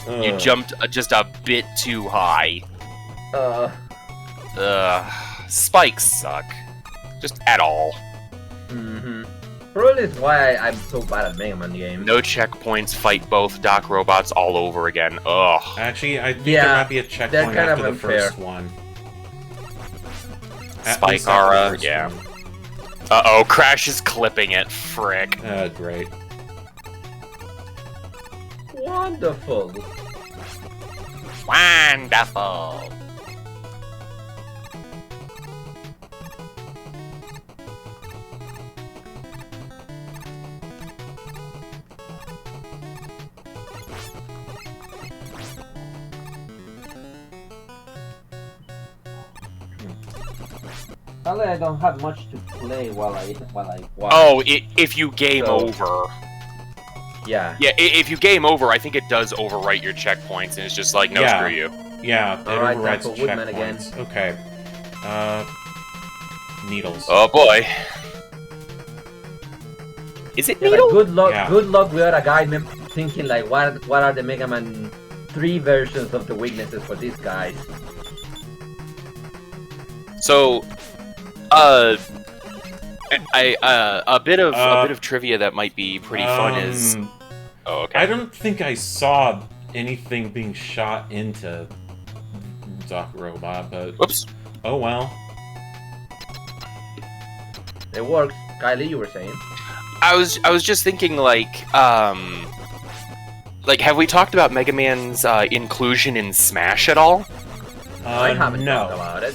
You jumped just a bit too high. Spikes suck. Just at all. Mm-hmm. Probably is why I'm so bad at Mega Man games. No checkpoints, fight both Doc robots all over again. Ugh. Actually, I think there might be a checkpoint kind after of the first unfair. one. Spike Aura, yeah. Uh-oh, Crash is clipping it. Frick. Great. Wonderful. Wonderful. Sadly, I don't have much to play while I watch. Oh, if you game over. Yeah. Yeah, if you game over, I think it does overwrite your checkpoints, and it's just like, no, screw you. Yeah, it Alright, overrides time for Woodman checkpoints. Okay. Needles. Oh boy. Is it Yeah, Needle? like, good luck. Yeah. Good luck without a guy thinking like, what are the Mega Man 3 versions of the weaknesses for these guys? So, a bit of trivia that might be pretty fun is. Oh, okay. I don't think I saw anything being shot into Doc Robot, but Whoops. oh well. It works. Kylie, you were saying. I was just thinking like have we talked about Mega Man's inclusion in Smash at all? I haven't no. talked about it.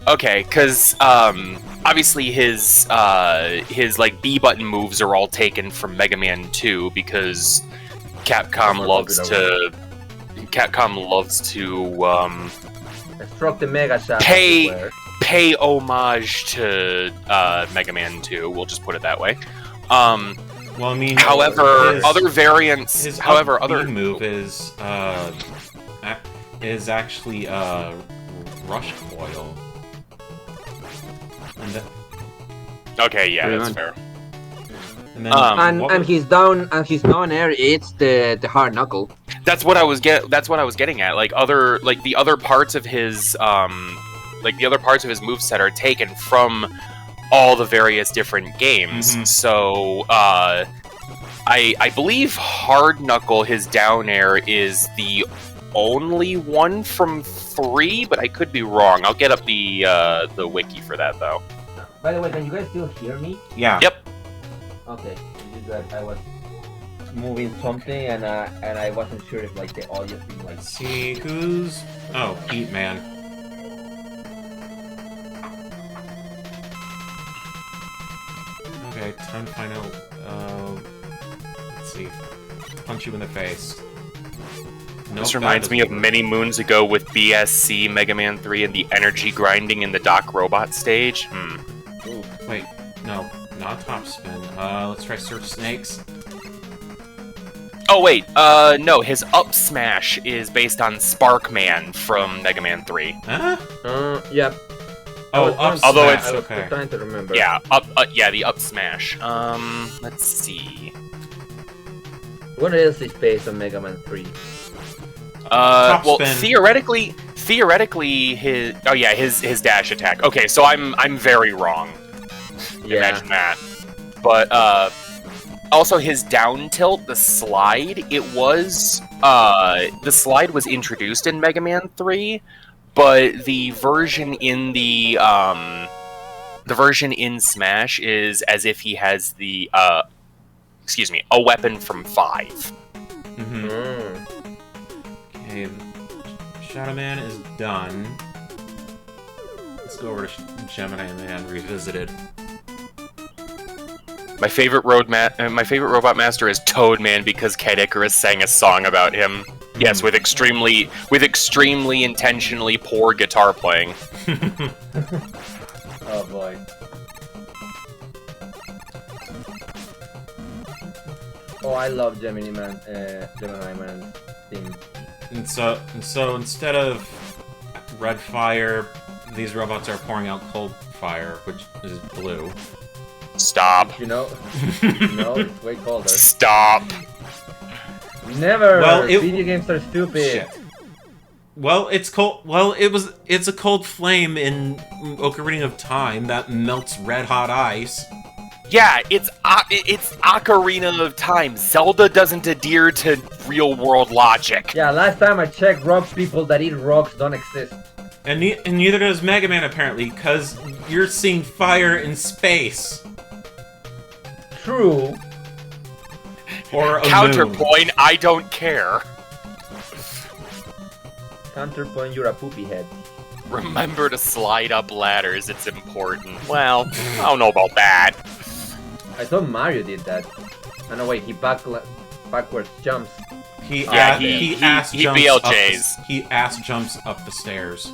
Okay, because obviously his like B button moves are all taken from Mega Man 2 because Capcom loves to Struck the Mega Shot. pay homage to Mega Man 2. We'll just put it that way. Well, I mean, However, other variants. His However, up other B move is actually Rush Coil. And okay, yeah, that's fair. and then And he's down air. It's the hard knuckle. That's what I was getting at. Like the other parts of his moveset are taken from all the various different games. Mhm. So I believe hard knuckle, his down air, is the only one from 3, but I could be wrong. I'll get up the wiki for that though. By the way, can you guys still hear me? yeah. Yep. Okay. It's just that I was moving something and I wasn't sure if like the audio thing like. Let's see who's. Oh, Heat Man. Okay, time to find out. Let's see. Punch you in the face. Nope, This that reminds me of doesn't work. many moons ago with BSC, Mega Man 3, and the energy grinding in the Doc Robot stage. Wait, no, not top spin. Let's try Search Snakes. Oh wait, no, his up smash is based on Sparkman from Mega Man 3. Huh? Yeah. Oh, I was up although smash, it's- I was okay. trying to remember. Yeah, the up smash. Let's see. What else is based on Mega Man 3? Well, spin. theoretically, his dash attack. Okay, so I'm very wrong. Yeah. Imagine that. But also his down tilt, the slide. The slide was introduced in Mega Man 3, but the version in the version in Smash is as if he has a weapon from 5. Okay, Shadowman is done. Let's go over to Geminiman Revisited. My favorite robot master is Toadman because Kid Icarus sang a song about him. Yes, with extremely intentionally poor guitar playing. Oh boy. Oh, I love Geminiman theme. And so instead of red fire, these robots are pouring out cold fire, which is blue. Stop. You know? No, it's way colder. Stop. Never! Well, video games are stupid. Shit. Well, it's cold. Well, it's a cold flame in Ocarina of Time that melts red hot ice. Yeah, it's Ocarina of Time. Zelda doesn't adhere to real-world logic. Yeah, last time I checked, rock people that eat rocks don't exist. And neither does Mega Man, apparently, because you're seeing fire in space. True. Or a Counterpoint, moon. I don't care. Counterpoint, you're a poopy head. Remember to slide up ladders, it's important. Well, I don't know about that. I thought Mario did that. Oh no, wait, he backwards jumps. He BLJs. jumps up the stairs.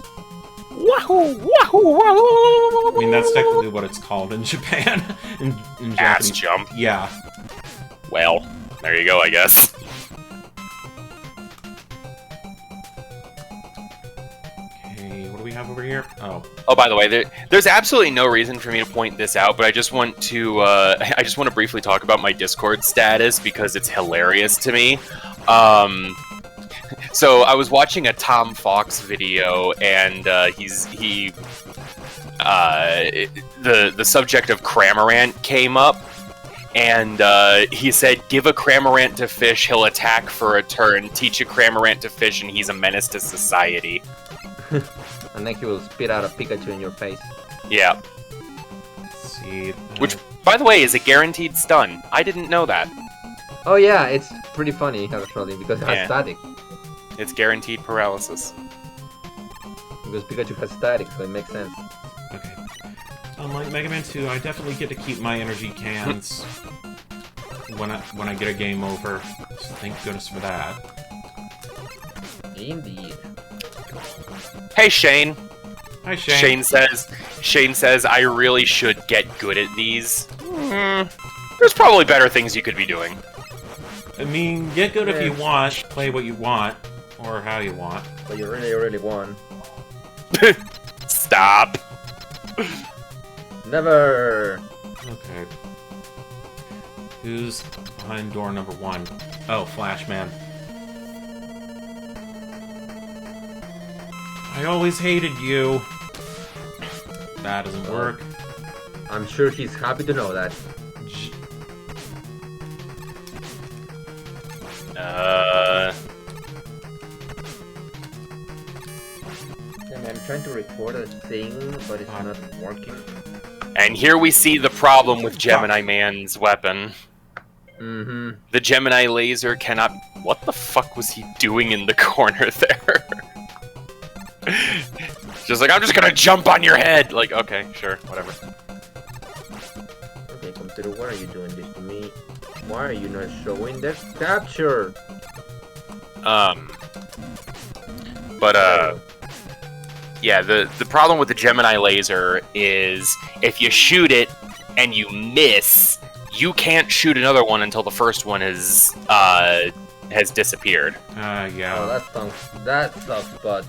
Wahoo! Wahoo! Wahoo! I mean, that's technically what it's called in Japan. in Ass Japanese. jump. Yeah. Well, there you go, I guess. Okay, what do we have over here? Oh. Oh, by the way, there's absolutely no reason for me to point this out, but I just want to briefly talk about my Discord status because it's hilarious to me. So I was watching a Tom Fox video, and the subject of Cramorant came up, and he said, "Give a Cramorant to fish, he'll attack for a turn. Teach a Cramorant to fish, and he's a menace to society." And then he will spit out a Pikachu in your face. Yeah. Let's see. Which, by the way, is a guaranteed stun. I didn't know that. Oh yeah, it's pretty funny actually because it has Yeah. static. It's guaranteed paralysis. Because Pikachu has static, so it makes sense. Okay. Unlike Mega Man 2, I definitely get to keep my energy cans when I get a game over. So thank goodness for that. Indeed. Hey, Shane. Hi, Shane. Shane says, I really should get good at these. There's probably better things you could be doing. I mean, get good if you want, play what you want, or how you want. But you really won. Stop. Never. Okay. Who's behind door number 1? Oh, Flashman. I always hated you. That doesn't work. I'm sure he's happy to know that. I'm trying to record a thing, but it's not working. And here we see the problem with Gemini Man's weapon. Mm-hmm. The Gemini laser cannot... What the fuck was he doing in the corner there? Just like, I'm just gonna jump on your head! Like, okay, sure, whatever. Okay, computer, why are you doing this to me? Why are you not showing the capture? Yeah, the problem with the Gemini laser is if you shoot it and you miss, you can't shoot another one until the first one has disappeared. Yeah. Oh, that sucks, but...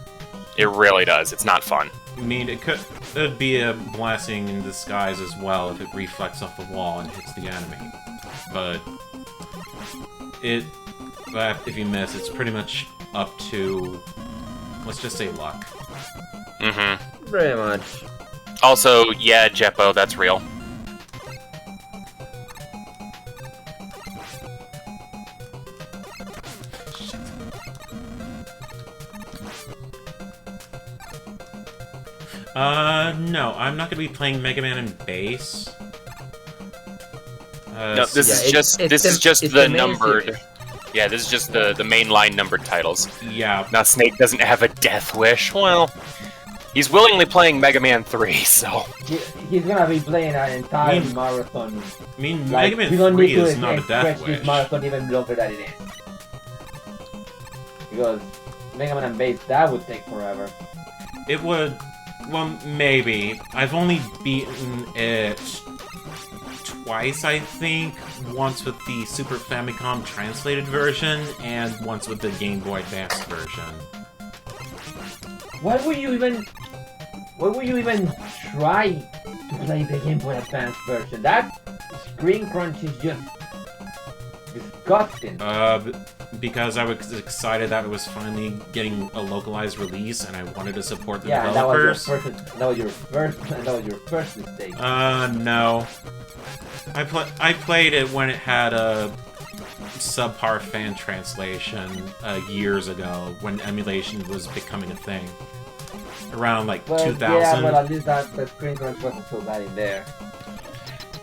It really does. It's not fun. I mean, it'd be a blessing in disguise as well if it reflects off the wall and hits the enemy. But if you miss, it's pretty much up to Let's just say luck. Mm-hmm. Pretty much. Also, yeah, Jeppo, that's real. No, I'm not gonna be playing Mega Man in base. No, this is just the numbered. Series. Yeah, this is just the mainline numbered titles. Yeah. Now Snake doesn't have a death wish. Well, he's willingly playing Mega Man 3, so he's gonna be playing an entire marathon. I mean, like, Mega Man 3 is not a death wish. This marathon even longer than it is. Because Mega Man and base, that would take forever. It would. Well, maybe. I've only beaten it twice, I think. Once with the Super Famicom translated version, and once with the Game Boy Advance version. Why would you even try to play the Game Boy Advance version? That screen crunch is just disgusting. Because I was excited that it was finally getting a localized release, and I wanted to support the developers. developers. That was your first mistake. No. I played it when it had a subpar fan translation years ago, when emulation was becoming a thing. Around like 2000. Yeah, but at least the screen crunch wasn't so bad in there.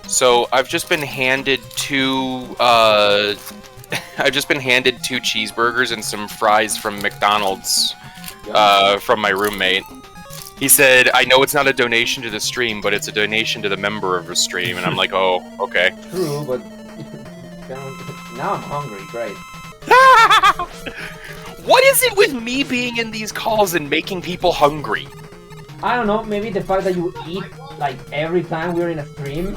So I've just been handed two cheeseburgers and some fries from McDonald's from my roommate. He said, I know it's not a donation to the stream, but it's a donation to the member of the stream. And I'm like, oh, okay. True, but now I'm hungry, great. What is it with me being in these calls and making people hungry? I don't know, maybe the fact that you eat like every time we're in a stream.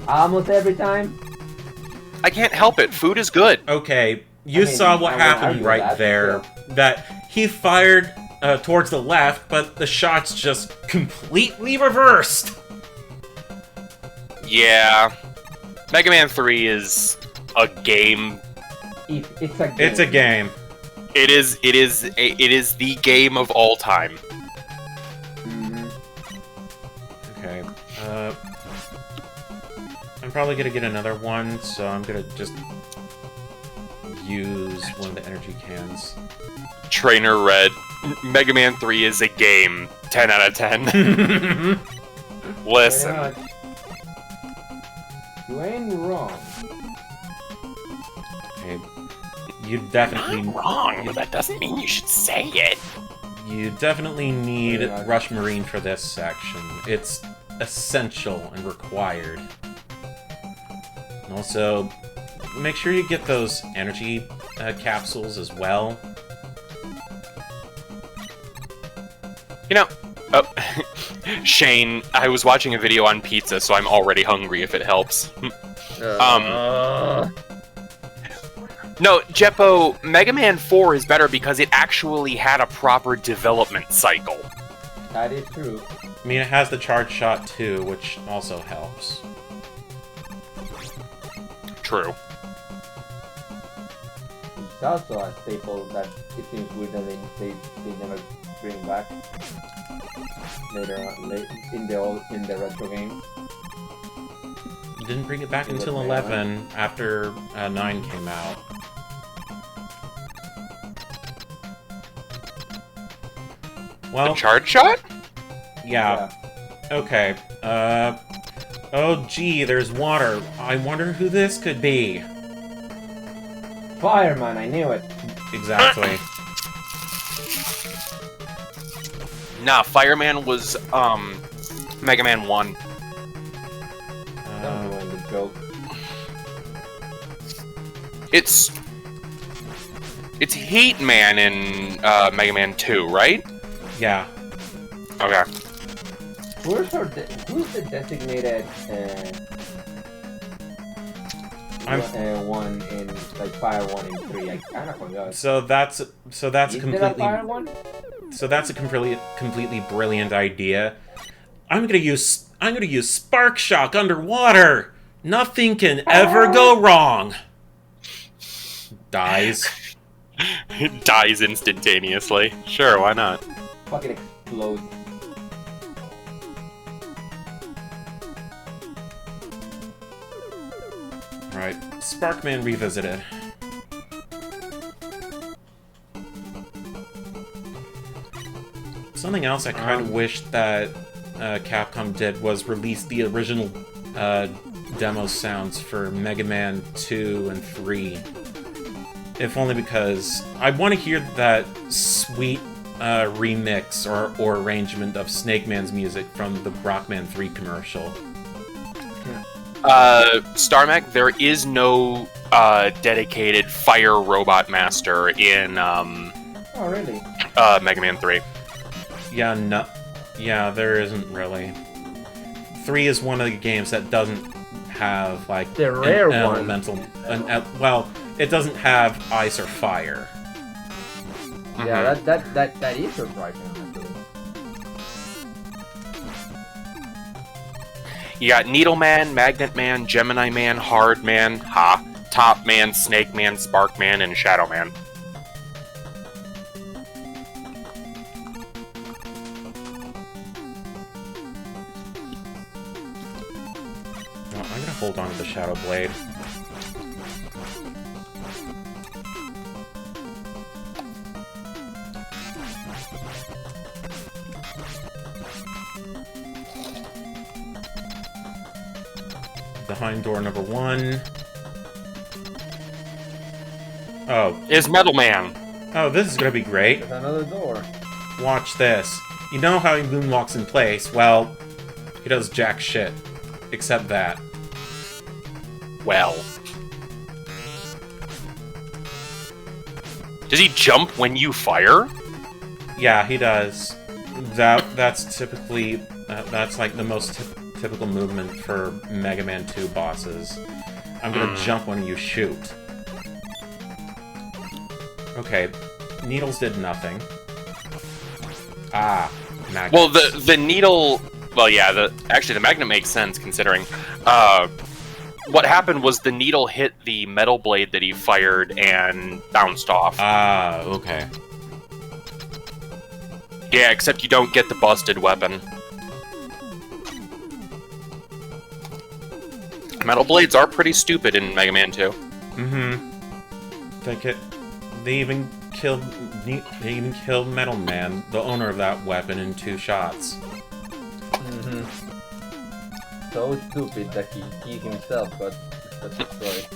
Almost every time. I can't help it. Food is good. Okay, you saw what happened right there. That he fired towards the left, but the shots just completely reversed. Yeah. Mega Man 3 is a game. It's a game. It's a game. It is the game of all time. Mm-hmm. Okay. I'm probably gonna get another one, so I'm gonna just use one of the energy cans. Trainer Red. Mega Man 3 is a game. 10 out of 10. Listen. You ain't wrong. Okay. You definitely... Not wrong, but that doesn't mean you should say it. You definitely need Rush Marine for this section. It's essential and required. And also, make sure you get those energy capsules as well. You know, Shane, I was watching a video on pizza, so I'm already hungry if it helps. No, Jeppo, Mega Man 4 is better because it actually had a proper development cycle. That is true. I mean, it has the charge shot too, which also helps. True. It's also a staple that it seems weird that they never bring back later on, in the retro game. Didn't bring it back until 11, after 9 came out. Well, the charge shot? Yeah. Okay. Oh gee, there's water. I wonder who this could be. Fireman, I knew it. Exactly. Nah, Fireman was, Mega Man 1. Don't ruin the joke. It's Heat Man in, Mega Man 2, right? Yeah. Okay. Who's the designated one in like Fire 1 and 3? I kind of forgot. So that's completely. That Fire 1? So that's a completely brilliant idea. I'm gonna use Spark Shock underwater. Nothing can ever go wrong. Dies. It dies instantaneously. Sure, why not? Fucking explode. Right, Sparkman Revisited. Something else I kind of wish that Capcom did was release the original demo sounds for Mega Man 2 and 3. If only because I want to hear that sweet remix or arrangement of Snakeman's music from the Rockman 3 commercial. Starmac, there is no dedicated fire robot master in Oh, really? Mega Man 3. Yeah, no. Yeah, there isn't really. 3 is one of the games that doesn't have, like, The rare an one. elemental... well, it doesn't have ice or fire. Yeah, that is surprising, actually. You got Needleman, Magnetman, Geminiman, Hardman, Topman, Snakeman, Sparkman, and Shadowman. Oh, I'm gonna hold on to the Shadow Blade. Behind door number 1. Oh. Is Metal Man. Oh, this is gonna be great. There's another door. Watch this. You know how he moonwalks in place? Well, he does jack shit. Except that. Well. Does he jump when you fire? Yeah, he does. That's typically... that's like the most typical movement for Mega Man 2 bosses. I'm gonna jump when you shoot. Okay, Needles did nothing. Ah, Magnet. Well, the needle... Well, yeah, actually the magnet makes sense, considering... what happened was the needle hit the metal blade that he fired and bounced off. Ah, okay. Yeah, except you don't get the busted weapon. Metal blades are pretty stupid in Mega Man 2. Mm-hmm. They even killed Metal Man, the owner of that weapon, in 2 shots. So stupid that he himself got destroyed.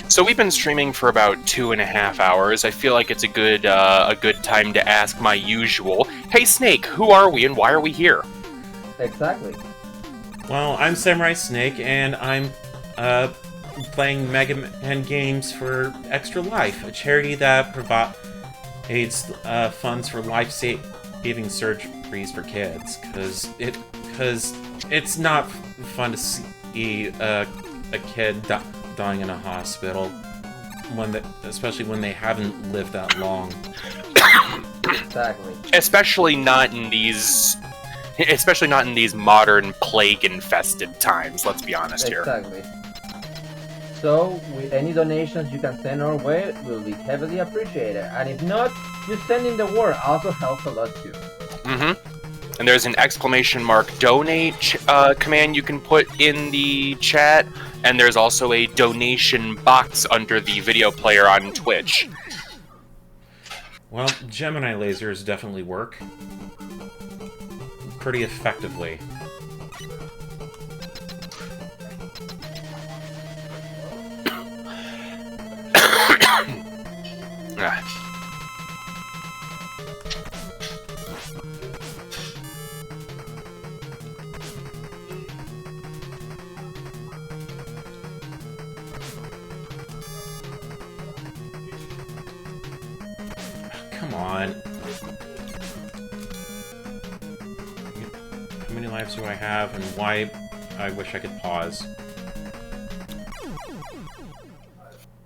So we've been streaming for about 2.5 hours. I feel like it's a good time to ask my usual. Hey Snake, who are we and why are we here? Exactly. Well, I'm Samurai Snake, and I'm playing Mega Man games for Extra Life, a charity that provides funds for life-saving surgeries for kids. Because it's not fun to see a kid dying in a hospital, especially when they haven't lived that long. Exactly. Especially not in these modern plague-infested times. Let's be honest here. Exactly. So, with any donations you can send our way will be heavily appreciated. And if not, just sending the word also helps a lot too. And there's an !donate command you can put in the chat, and there's also a donation box under the video player on Twitch. Well, Gemini lasers definitely work. Pretty effectively. Come on. How many lives do I have, and why I wish I could pause?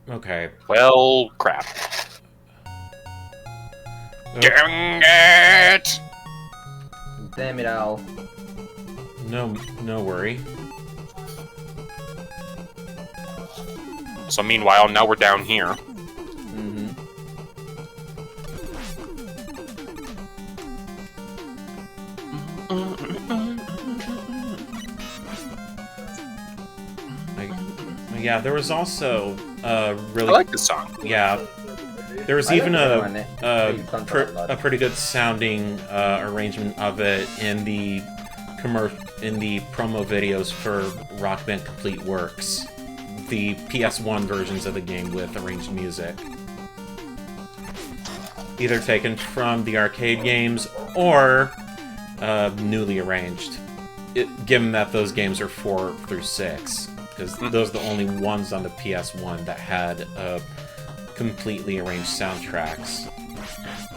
Okay. Well, crap. Oh. Dang it! Damn it all. No worry. So meanwhile, now we're down here. Mm-hmm. Yeah, there was also really. I like this song. Yeah, there was I even like a pretty good sounding arrangement of it in the promo videos for Rockman Complete Works, the PS1 versions of the game with arranged music, either taken from the arcade games or newly arranged. Given that those games are 4 through 6. Because those are the only ones on the PS1 that had completely arranged soundtracks.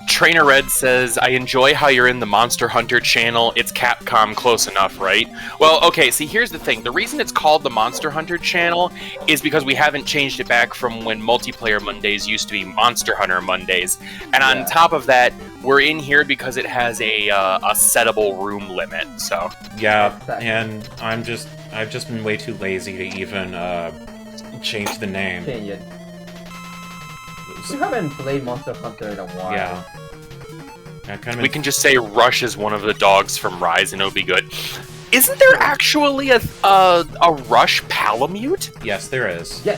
Trainer Red says, I enjoy how you're in the Monster Hunter channel. It's Capcom close enough, right? Well, okay, see, here's the thing. The reason it's called the Monster Hunter channel is because we haven't changed it back from when Multiplayer Mondays used to be Monster Hunter Mondays. And on top of that, we're in here because it has a settable room limit, so... Yeah, and I've just been way too lazy to even change the name. Change it. You haven't played Monster Hunter in a while. Yeah. We can just say Rush is one of the dogs from Rise and it'll be good. Isn't there actually a Rush Palamute? Yes, there is. Yeah,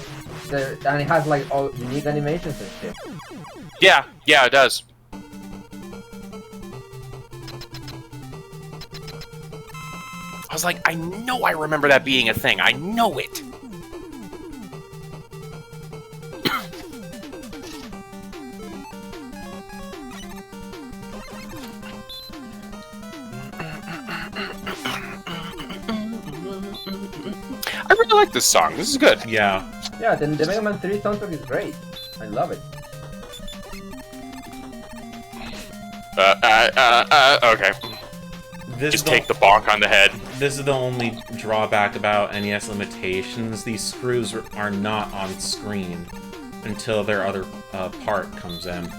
and it has like all unique animations and shit. Yeah, it does. I was like, I know I remember that being a thing. I know it. I really like this song. This is good. Yeah. Yeah, the Mega Man 3 soundtrack is great. I love it. Okay. Just take the bonk on the head. This is the only drawback about NES limitations. These screws are not on screen until their other part comes in.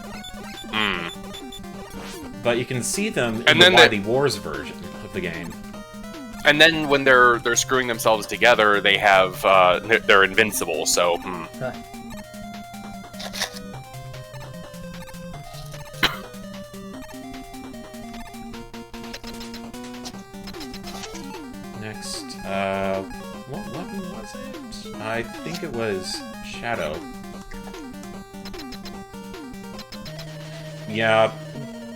But you can see them in the Wily Wars version of the game. And then when they're screwing themselves together, they have they're invincible. So. Next, what weapon was it? I think it was Shadow. Yeah,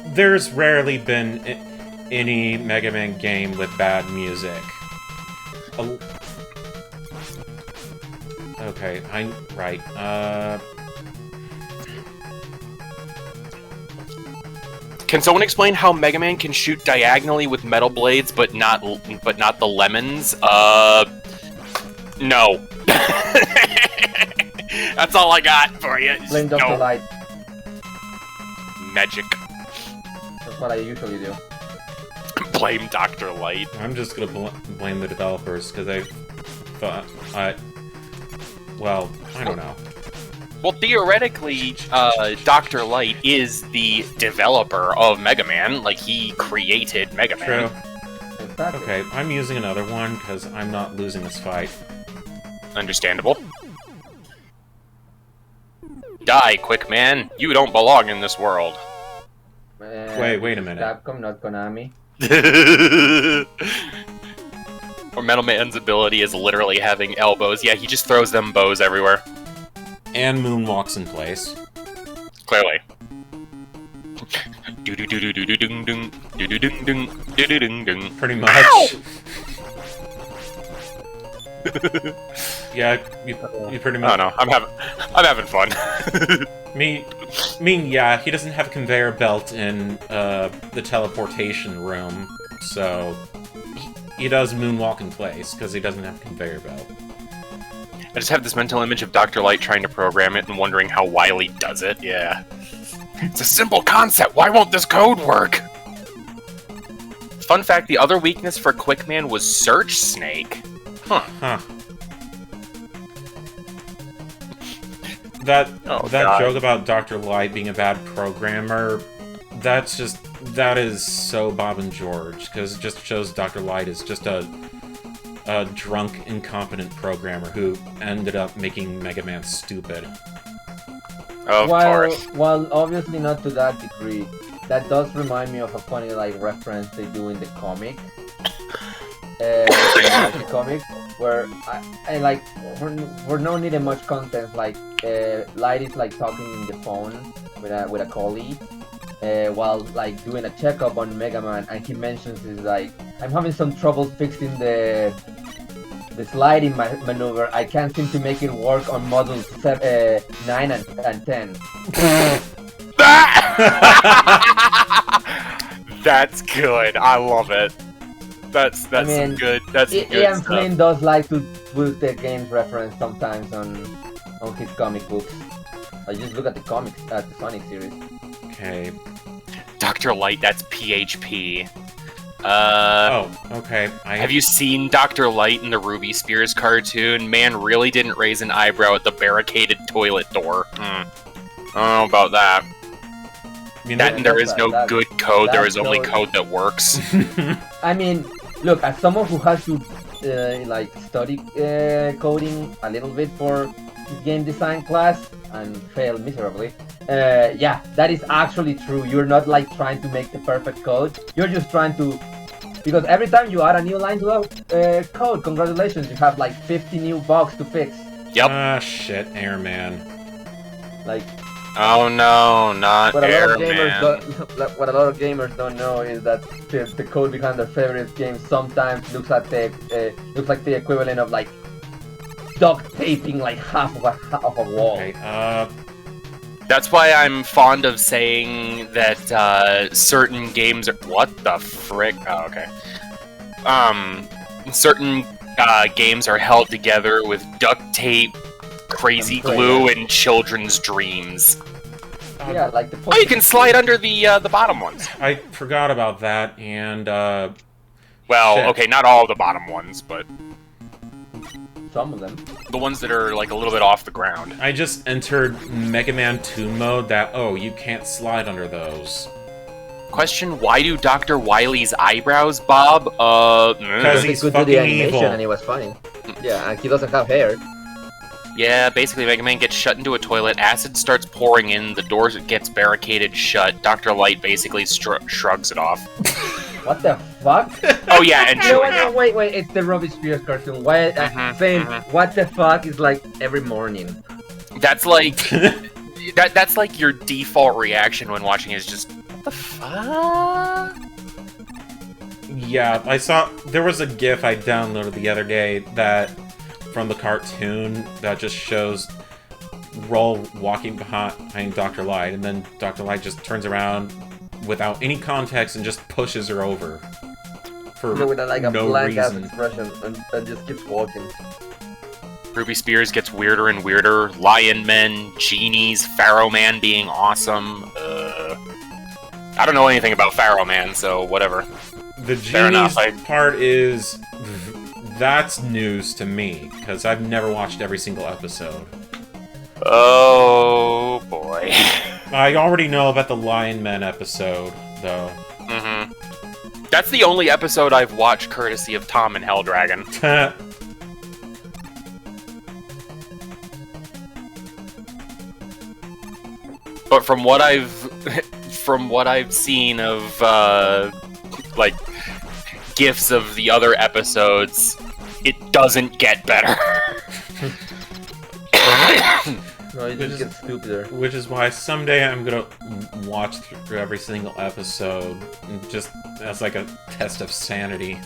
there's rarely been any Mega Man game with bad music. Okay, right. Can someone explain how Mega Man can shoot diagonally with metal blades, but not the lemons? No. That's all I got for you. Blame Dr. Light. Magic. That's what I usually do. Blame Dr. Light. I'm just gonna blame the developers, because I thought... well, I don't know. Well, theoretically, Dr. Light is the developer of Mega Man. Like, he created Mega Man. True. Exactly. Okay, I'm using another one, because I'm not losing this fight. Understandable. Die, quick man. You don't belong in this world. Wait a minute. Capcom, not Konami. Or Metal Man's ability is literally having elbows. Yeah, he just throws them bows everywhere. And moonwalks in place. Clearly. Pretty much. Yeah, you pretty much. I don't know. I'm having fun. Yeah, he doesn't have a conveyor belt in the teleportation room, so he does moonwalk in place because he doesn't have a conveyor belt. I just have this mental image of Dr. Light trying to program it and wondering how Wily does it. Yeah. It's a simple concept. Why won't this code work? Fun fact, the other weakness for Quickman was Search Snake. Huh. That God. joke about Dr. Light being a bad programmer, that is so Bob and George, because it just shows Dr. Light is just a drunk, incompetent programmer who ended up making Mega Man stupid. Of course. While obviously not to that degree, that does remind me of a funny like reference they do in the comic. The comic where I like for no needed much context, like Light is like talking in the phone with a colleague while like doing a checkup on Megaman, and he mentions is like, I'm having some trouble fixing the sliding maneuver. I can't seem to make it work on models 9 and 10. That's good. I love it. That's some good. That's some good Ian stuff. Flynn does like to put the game's reference sometimes on his comic books. I just look at the comics at the Sonic series. Okay. Dr. Light, that's PHP. Okay. Have you seen Dr. Light in the Ruby Spears cartoon? Man really didn't raise an eyebrow at the barricaded toilet door. I don't know about that. You That and there is no good code, there is only code. code that works. I mean, look, as someone who has to like study coding a little bit for his game design class and fail miserably, yeah, that is actually true. You're not like trying to make the perfect code. You're just trying to, because every time you add a new line to a code, congratulations, you have like 50 new bugs to fix. Yep. Ah, shit, Airman. Like, Oh no, not what a lot of Airman. gamers don't know is that the code behind their favorite game sometimes looks like the equivalent of like duct taping like half of a wall. Okay, That's why I'm fond of saying that certain games are... What the frick? Oh, okay. Certain games are held together with duct tape, crazy glue, and children's dreams. Yeah, like the. Oh, you can slide under the bottom ones. I forgot about that, and, Well, shit. okay, not all the bottom ones, but Some of them. the ones that are like a little bit off the ground. I just entered Mega Man 2 mode that, you can't slide under those. Question, why do Dr. Wily's eyebrows bob? Because He he's could do fucking the animation evil. and it was funny. Yeah, and he doesn't have hair. Yeah, basically Mega Man gets shut into a toilet, acid starts pouring in, the door gets barricaded shut, Dr. Light basically shrugs it off. What the fuck? Oh yeah, and No, wait, it's the Robbie Spears cartoon. Why saying what the fuck is like every morning? That's like that's like your default reaction when watching is just what the fuck? Yeah, I saw... There was a GIF I downloaded the other day that... from the cartoon that just shows Roll walking behind Dr. Light, and then Dr. Light just turns around without any context and just pushes her over. For With like a no blank ass reason. expression and just keeps walking. Ruby Spears gets weirder and weirder. Lion Men, genies, Pharaoh Man being awesome. I don't know anything about Pharaoh Man, so whatever. The Fair enough, genies part is... That's news to me, because I've never watched every single episode. Oh boy. I already know about the Lion Men episode, though. That's the only episode I've watched courtesy of Tom and Helldragon. But from what I've seen of like GIFs of the other episodes, it doesn't get better. No, it just gets stupider. Which is why someday I'm gonna watch through every single episode, just as like a test of sanity.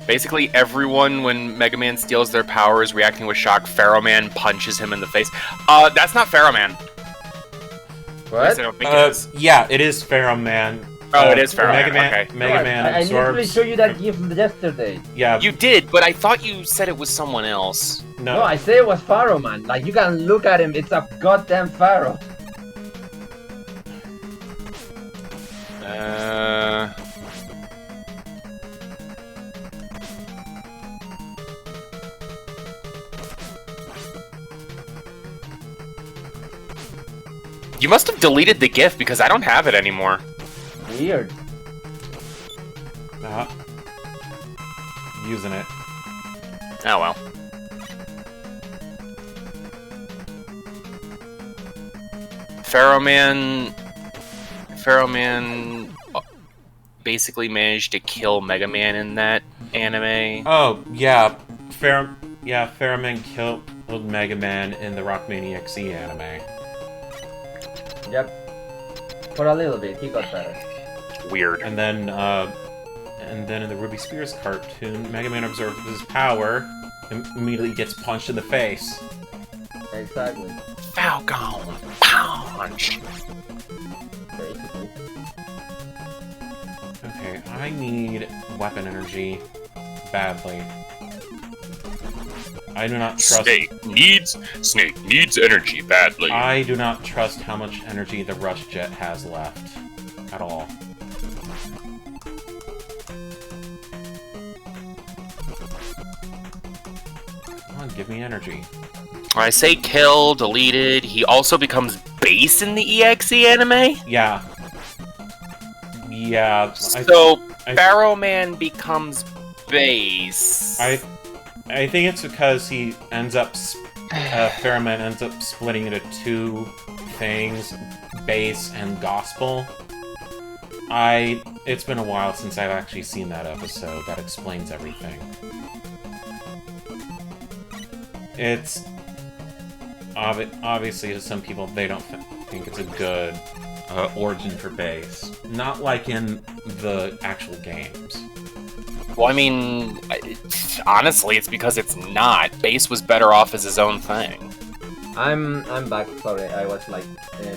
Basically, everyone, when Mega Man steals their powers, reacting with shock, Pharaoh Man punches him in the face. That's not Pharaoh Man. At What? least I don't think it is. Yeah, it is Pharaoh Man. Oh, it is Pharaoh Mega Man, Man. okay. Mega Man I literally absorbs. showed you that GIF yesterday. Yeah. You did, but I thought you said it was someone else. No, I say it was Pharaoh, man. Like, you can look at him, it's a goddamn Pharaoh. You must have deleted the GIF because I don't have it anymore. Weird. Using it. Oh well. Pharaohman basically managed to kill Megaman in that anime. Oh, yeah. Pharaohman killed Megaman in the Rockman EXE anime. Yep. For a little bit, he got better. Weird. And then in the Ruby Spears cartoon, Megaman absorbs his power and immediately gets punched in the face. Exactly. Falcon punch. Basically. Okay, I need weapon energy badly. I do not trust. Snake needs energy badly. I do not trust how much energy the Rush Jet has left at all. Come on, give me energy. When I say kill, deleted, he also becomes base in the EXE anime? Yeah. Yeah. So, Pharaohman becomes base. I think it's because he ends up, Pharaohman ends up splitting into two things, base and gospel. It's been a while since I've actually seen that episode. That explains everything. It's obviously to some people they don't think it's a good origin for base. Not like in the actual games. Well, I mean, honestly, it's because it's not. Base was better off as his own thing. I'm back. Sorry, I was like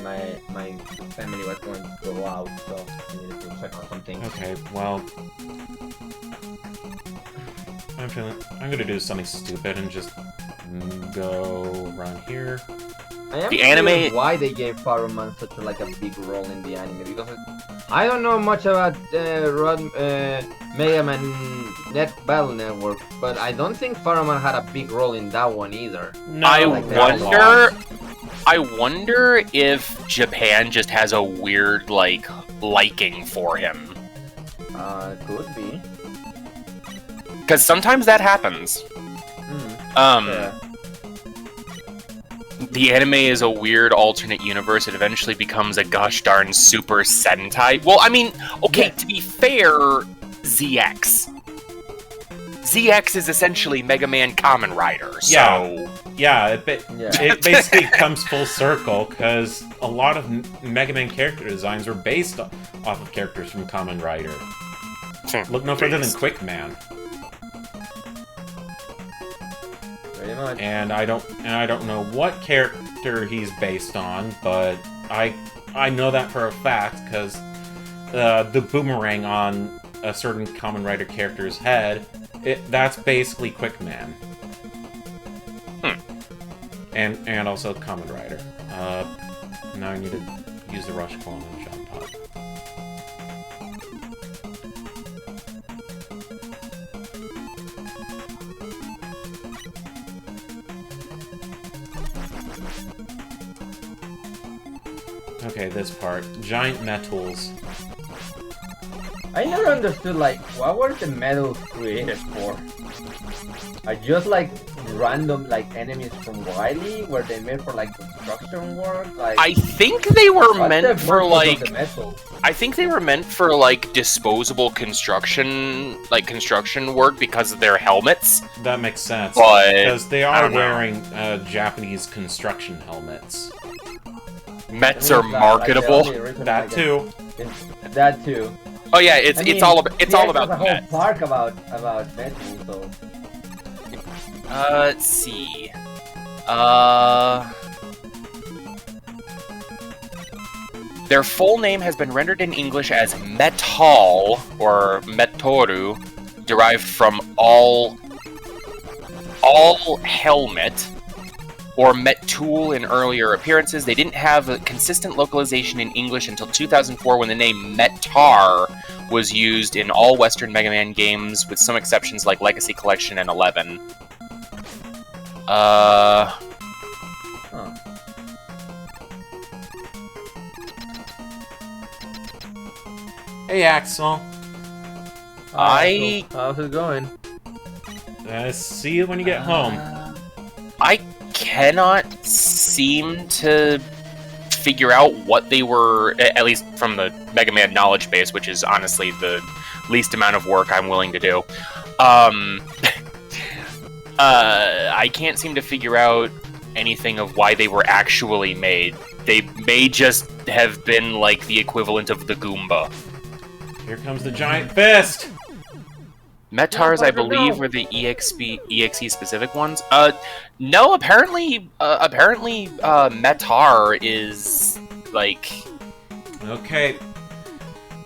my family was going to go out, so I needed to check on something. Okay, well, I'm gonna do something stupid and just go around here. I am The anime- curious why they gave Pharaohman such a big role in the anime, because I don't know much about Megaman Net Battle Network, but I don't think Pharaohman had a big role in that one either. No, I wonder if Japan just has a weird, liking for him. Could be. Because sometimes that happens. Yeah. The anime is a weird alternate universe. It eventually becomes a gosh darn Super Sentai. Well, I mean, okay, to be fair, ZX. ZX is essentially Mega Man Kamen Rider, so... Yeah, it basically comes full circle, because a lot of Mega Man character designs were based off of characters from Kamen Rider. Look no further than Quickman. Pretty much. And I don't know what character he's based on, but I know that for a fact because the boomerang on a certain Kamen Rider character's head, that's basically Quickman. And also Kamen Rider. Now I need to use the Rush Clone on John Pop. Okay, this part. Giant metals. I never understood, what were the medals created for? Are just, random, enemies from Wily? Were they made for, construction work? I think they were meant for, I think they were meant for, disposable construction work because of their helmets. That makes sense. But, because they are wearing Japanese construction helmets. Mets are marketable. That too. That too. Oh yeah, it's all about the whole Mets. park about metal, so. Let's see. Their full name has been rendered in English as Metal or Metoru, derived from all helmet, or Met-Tool in earlier appearances. They didn't have a consistent localization in English until 2004 when the name Metar was used in all Western Mega Man games, with some exceptions like Legacy Collection and 11. Hey, Axel. How's it going? See you when you get home. I cannot seem to figure out what they were, at least from the Mega Man knowledge base, which is honestly the least amount of work I'm willing to do. I can't seem to figure out anything of why they were actually made. They may just have been like the equivalent of the Goomba. Here comes the giant fist! Metars, I believe, were the EXE specific ones. No, apparently Metar is like. Okay,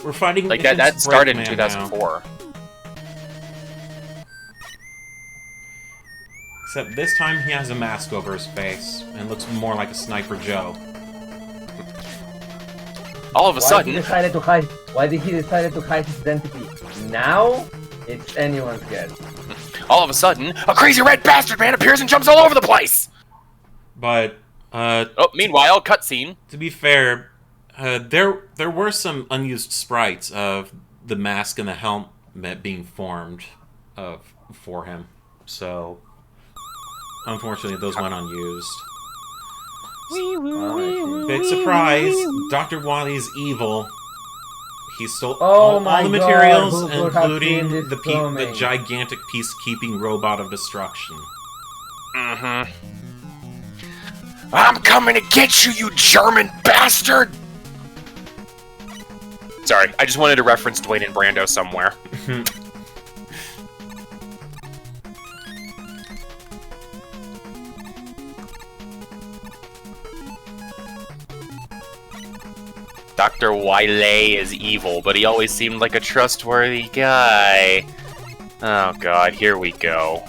we're fighting like that. That started in Breakman 2004. now. Except this time he has a mask over his face and looks more like a Sniper Joe. All of a sudden, Why did he decide to hide his identity? Now? It's anyone's guess. all of a sudden, a crazy red bastard man appears and jumps all over the place! But, Oh, meanwhile, cutscene. to be fair, there were some unused sprites of the mask and the helmet being formed for him. So, unfortunately, those went unused. Big surprise, Dr. Wily's evil. He stole all the materials, including the gigantic peacekeeping robot of destruction. Mm-hmm. I'm coming to get you, you German bastard! Sorry, I just wanted to reference Dwayne and Brando somewhere. Dr. Wily is evil, but he always seemed like a trustworthy guy. Oh god, here we go.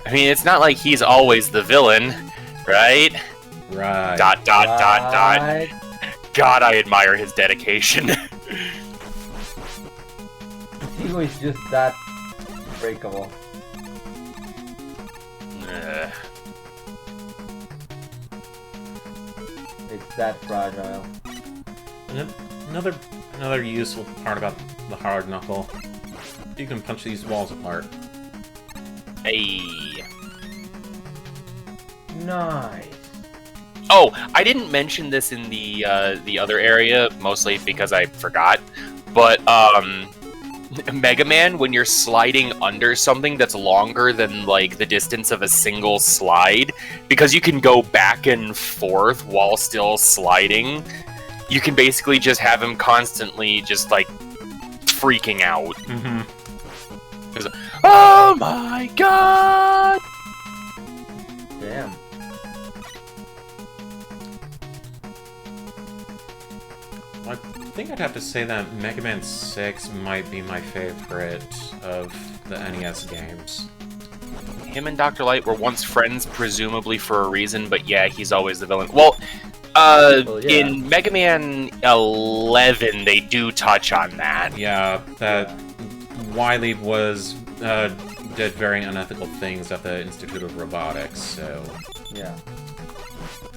I mean, it's not like he's always the villain, right? Right. Dot. God, I admire his dedication. His ego is just that breakable. It's that fragile. And another useful part about the hard knuckle. You can punch these walls apart. Hey. Nice. Oh, I didn't mention this in the other area, mostly because I forgot. But Mega Man, when you're sliding under something that's longer than like the distance of a single slide, because you can go back and forth while still sliding, you can basically just have him constantly just like freaking out. Mm-hmm. Oh my god! Damn. I think I'd have to say that Mega Man 6 might be my favorite of the NES games. Him and Dr. Light were once friends, presumably for a reason, but yeah, he's always the villain. Well, in Mega Man 11, they do touch on that. Yeah, that Wily did very unethical things at the Institute of Robotics, so... Yeah.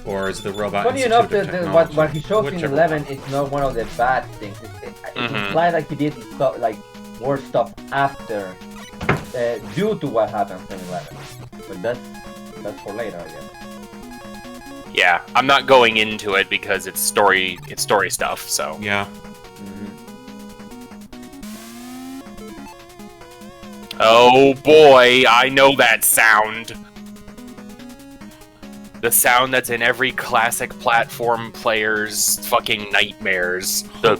Or is the Robot Funny Institute enough, of Technology? what he shows in Whichever 11 one. is not one of the bad things. It's implied like he did stuff, like worse stuff after, due to what happens in 11. But that's for later, I guess. Yeah, I'm not going into it because it's story stuff, so. Yeah. Oh boy, I know that sound. The sound that's in every classic platform player's fucking nightmares. The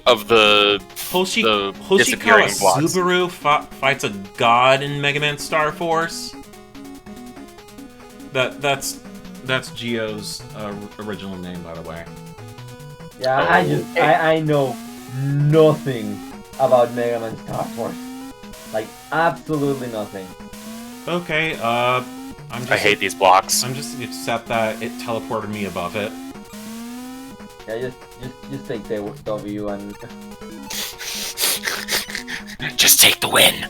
of the disappearing Hoshikawa blocks. Subaru fights a god in Mega Man Star Force. That's Gio's original name, by the way. Yeah, I know nothing about Mega Man Star Force. Like, absolutely nothing. Okay, I hate these blocks. I'm just upset that it teleported me above it. Yeah, just take the W and... Just take the win.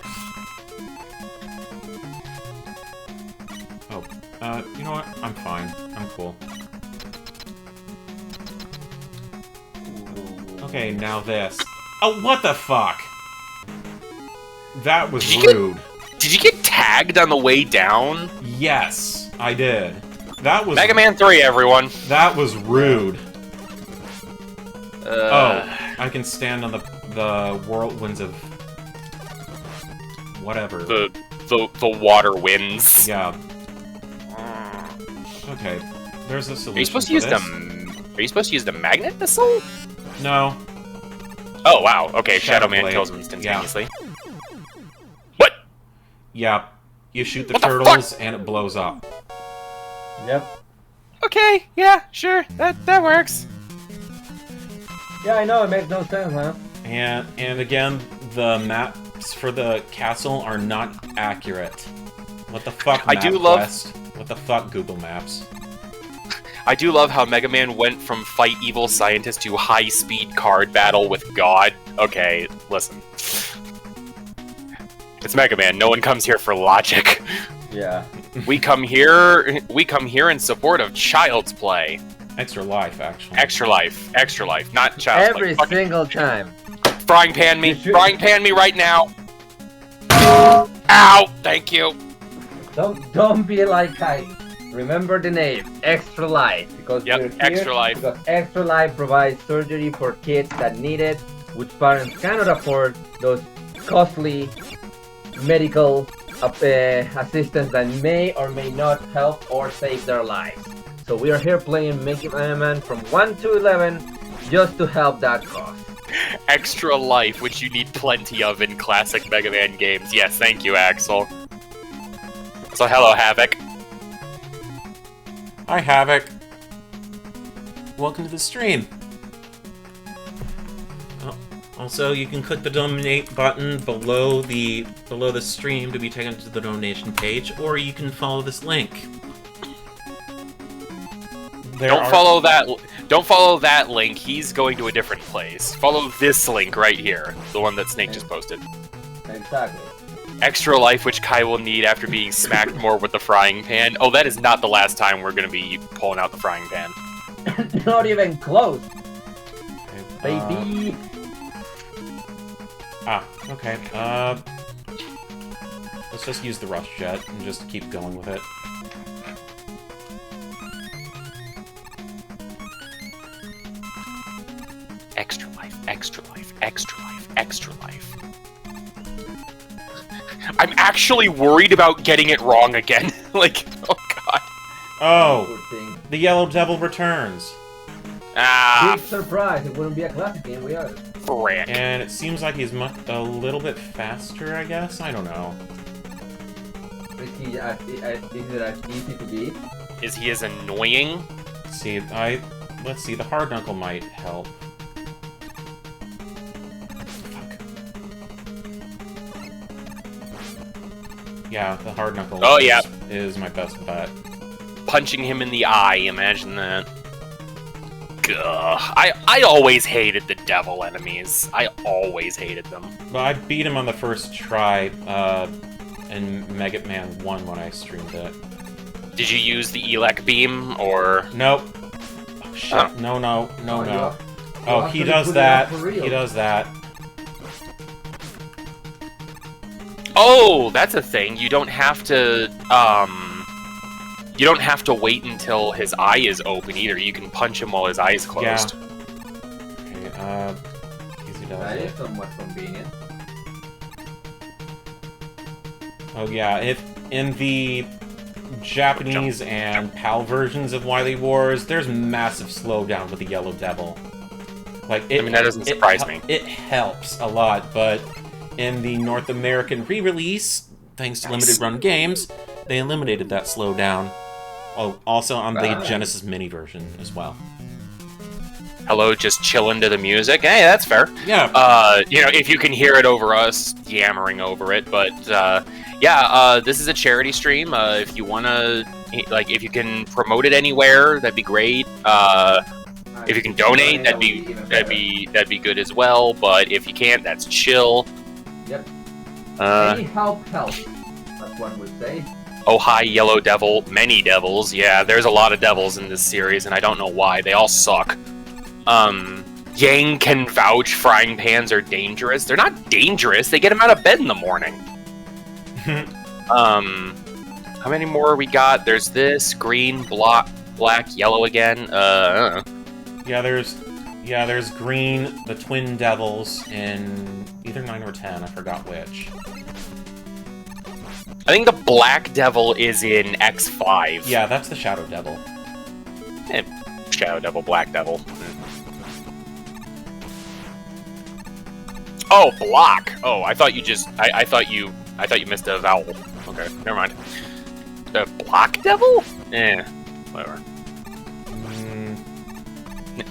Oh, you know what? I'm fine. I'm cool. Okay, now this. Oh, what the fuck? That was rude. Did you get tagged on the way down? Yes, I did. That was... Megaman 3, everyone. That was rude. I can stand on the whirlwinds of... whatever. The water winds. Yeah. Okay, there's a solution. Are you supposed to use the... Are you supposed to use the magnet missile? No. Oh, wow. Okay, Shadow Shadowman Blade. kills him instantaneously. Yeah. What? Yeah. You shoot the What the turtles and it blows up. Yep. Okay, yeah, sure. That works. Yeah, I know, it makes no sense, huh? And again, the maps for the castle are not accurate. What the fuck, I do love... MapQuest? What the fuck, Google Maps? I do love how Mega Man went from fight evil scientist to high-speed card battle with God. Okay, listen. It's Mega Man. No one comes here for logic. Yeah. We come here in support of child's play. Extra life, actually. Extra life, not child's play. Every single time. Frying pan me right now. Ow! Thank you. Don't be like I. Remember the name, Extra Life, because we're here Extra Life. Because Extra Life provides surgery for kids that need it, which parents cannot afford those costly medical assistance that may or may not help or save their lives. So we are here playing Megaman from 1 to 11 just to help that cause. Extra life, which you need plenty of in classic Mega Man games. Yes, thank you, Axel. So hello, Havoc. Hi, Havoc. Welcome to the stream. Also, you can click the donate button below the stream to be taken to the donation page, or you can follow this link. Don't follow that link. He's going to a different place. Follow this link right here, the one that Snake just posted. Exactly. Extra life, which Kai will need after being smacked more with the frying pan. Oh, that is not the last time we're going to be pulling out the frying pan. Not even close. Okay, Baby. Okay. Let's just use the rush jet and just keep going with it. Extra life, extra life, extra life, extra life. I'm actually worried about getting it wrong again. Like, oh god. Oh, the Yellow Devil returns. Big surprise, it wouldn't be a classic game without it. Frick. And it seems like he's a little bit faster, I guess? I don't know. Is it as easy to beat? Is he as annoying? Let's see, the hard knuckle might help. Yeah, the hard knuckle is my best bet. Punching him in the eye, imagine that. Gah. I always hated the devil enemies. I always hated them. Well, I beat him on the first try in Megaman 1 when I streamed it. Did you use the Elec beam, or...? Nope. Oh, shit. Oh. No. Oh, he does that. He does that. Oh, that's a thing. You don't have to, you don't have to wait until his eye is open either. You can punch him while his eye is closed. Yeah. Okay, easy does That it. is somewhat convenient. Oh yeah, if in the Japanese and PAL versions of Wily Wars, there's massive slowdown with the Yellow Devil. Like, I mean, that doesn't surprise me. It helps a lot, but in the North American re-release, thanks to limited run games, they eliminated that slowdown. Oh, also on the Genesis Mini version as well. Hello, just chilling to the music. Hey, that's fair. Yeah. You know, if you can hear it over us yammering over it, but yeah, this is a charity stream. If you wanna, like, if you can promote it anywhere, that'd be great. I If you can donate, that'd be good as well. But if you can't, that's chill. Yep. Any help helps, as one would say. Oh, hi, Yellow Devil. Many devils. Yeah, there's a lot of devils in this series, and I don't know why. They all suck. Yang can vouch frying pans are dangerous. They're not dangerous. They get him out of bed in the morning. How many more we got? There's this green, black, yellow again. I don't know. There's green, the twin devils in either 9 or 10. I forgot which. I think the black devil is in X5. Yeah, that's the Shadow Devil. Shadow Devil, Black Devil. Oh, block. Oh, I thought you just. I thought you missed a vowel. Okay, never mind. The Block Devil? Whatever.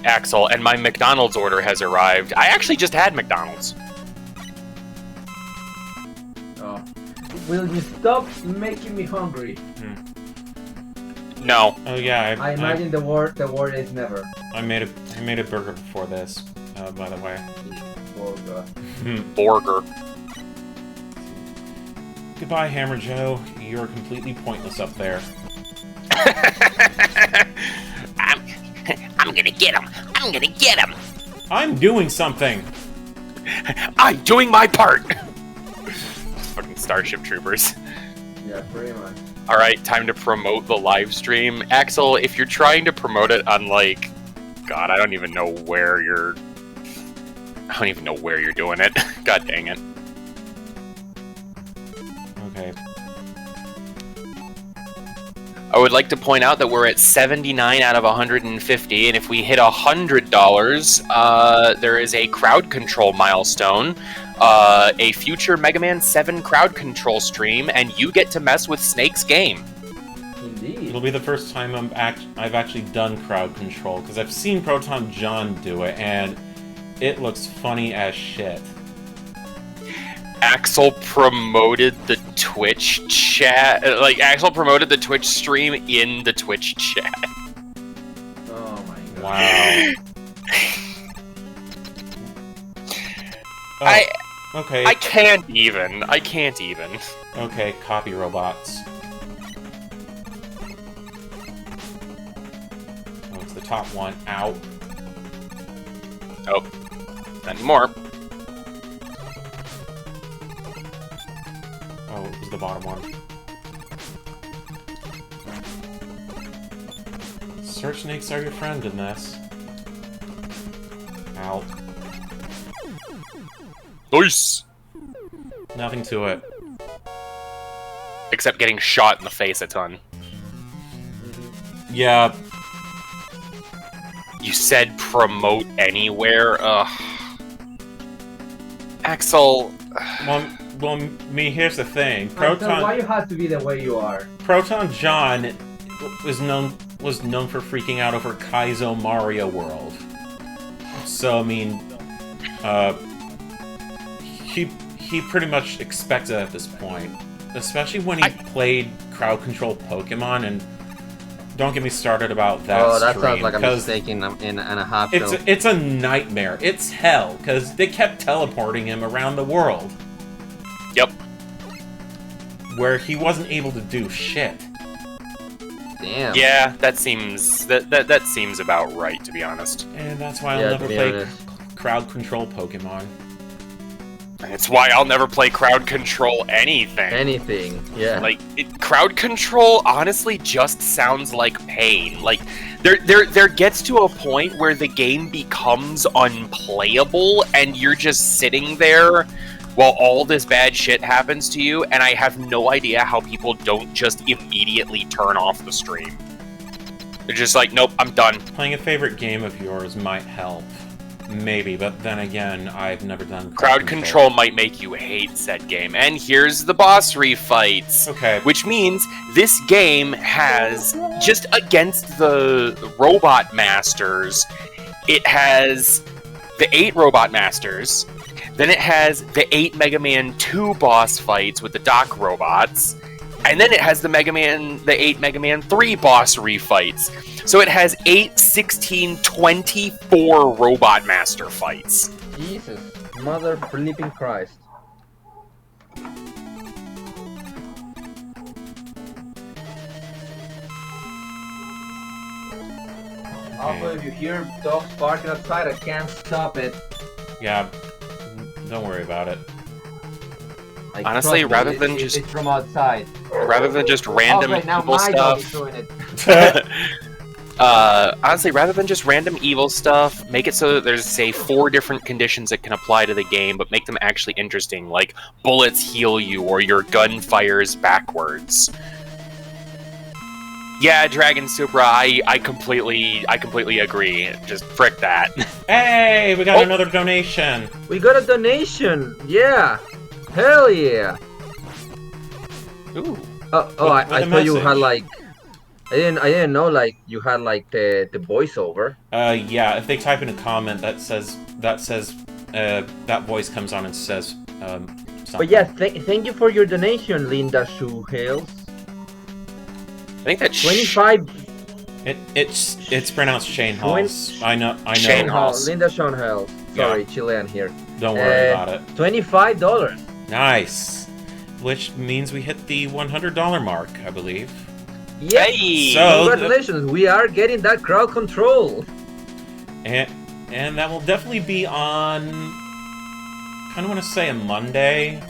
Axel, and my McDonald's order has arrived. I actually just had McDonald's. Oh. Will you stop making me hungry? No. Oh yeah. I imagine the word is never. I made a burger before this. By the way. Burger. Goodbye, Hammer Joe. You're completely pointless up there. I'm gonna get him. I'm gonna get him. I'm doing something. I'm doing my part. Fucking Starship Troopers. Yeah, pretty much. All right, time to promote the live stream. Axel, if you're trying to promote it on like, God, I don't even know where you're doing it. God dang it. Okay. I would like to point out that we're at 79 out of 150, and if we hit $100, there is a crowd control milestone, a future Mega Man 7 crowd control stream, and you get to mess with Snake's game. Indeed. It'll be the first time I've actually done crowd control, because I've seen Proton John do it, and it looks funny as shit. Axel promoted the Twitch chat. Axel promoted the Twitch stream in the Twitch chat. Oh my god. Wow. Okay. I can't even. Okay, copy robots. Oh, it's the top one. Ow. Oh, not anymore. Oh, it was the bottom one. Search snakes are your friend in this. Ow. Nice! Nothing to it. Except getting shot in the face a ton. Yeah. You said promote anywhere? Ugh. Axel... Well, here's the thing. Why you have to be the way you are? Proton John was known for freaking out over Kaizo Mario World. So, I mean, he pretty much expects it at this point. Especially when he played crowd control Pokemon, and don't get me started about that Oh, that stream, sounds like a mistake in a half. It's a nightmare. It's hell, because they kept teleporting him around the world. Yep. Where he wasn't able to do shit. Damn. Yeah, that seems about right, to be honest. And that's why I'll never play crowd control Pokemon. It's why I'll never play crowd control anything. Anything, yeah. Crowd control honestly just sounds like pain. There gets to a point where the game becomes unplayable, and you're just sitting there while all this bad shit happens to you, and I have no idea how people don't just immediately turn off the stream. They're just like, nope, I'm done. Playing a favorite game of yours might help. Maybe, but then again, I've never done crowd control might make you hate said game. And here's the boss refights. Okay. Which means this game has, just against the Robot Masters, it has the 8 Robot Masters. Then it has the 8 Mega Man 2 boss fights with the Doc robots. And then it has the 8 Mega Man 3 boss refights. So it has 8, 16, 24 Robot Master fights. Jesus, mother flipping Christ. Also, if you hear dogs barking outside, I can't stop it. Yeah, don't worry about it. Like, Honestly, trust me, rather than it's from outside. Rather than just random Okay, now evil my dog is stuff. doing it. Honestly, rather than just random evil stuff, make it so that there's, say, 4 different conditions that can apply to the game, but make them actually interesting, like bullets heal you or your gun fires backwards. Yeah, Dragon Supra, I completely agree. Just frick that. Hey, we got another donation. We got a donation. Yeah. Hell yeah. Ooh. I thought you had message. like. I didn't know like you had like the voiceover. Yeah, if they type in a comment that says that voice comes on and says something. But yeah, thank you for your donation, Linda Shoehales. I think that's 25. It's pronounced Shane Halls. I know. Shane Halls. Linda Schoenhals. Sorry, Chilean here. Don't worry about it. $25. Nice. Which means we hit the $100 mark, I believe. Yes. Hey! So Congratulations, we are getting that crowd control. And that will definitely be on. Kind of want to say a Monday-ish,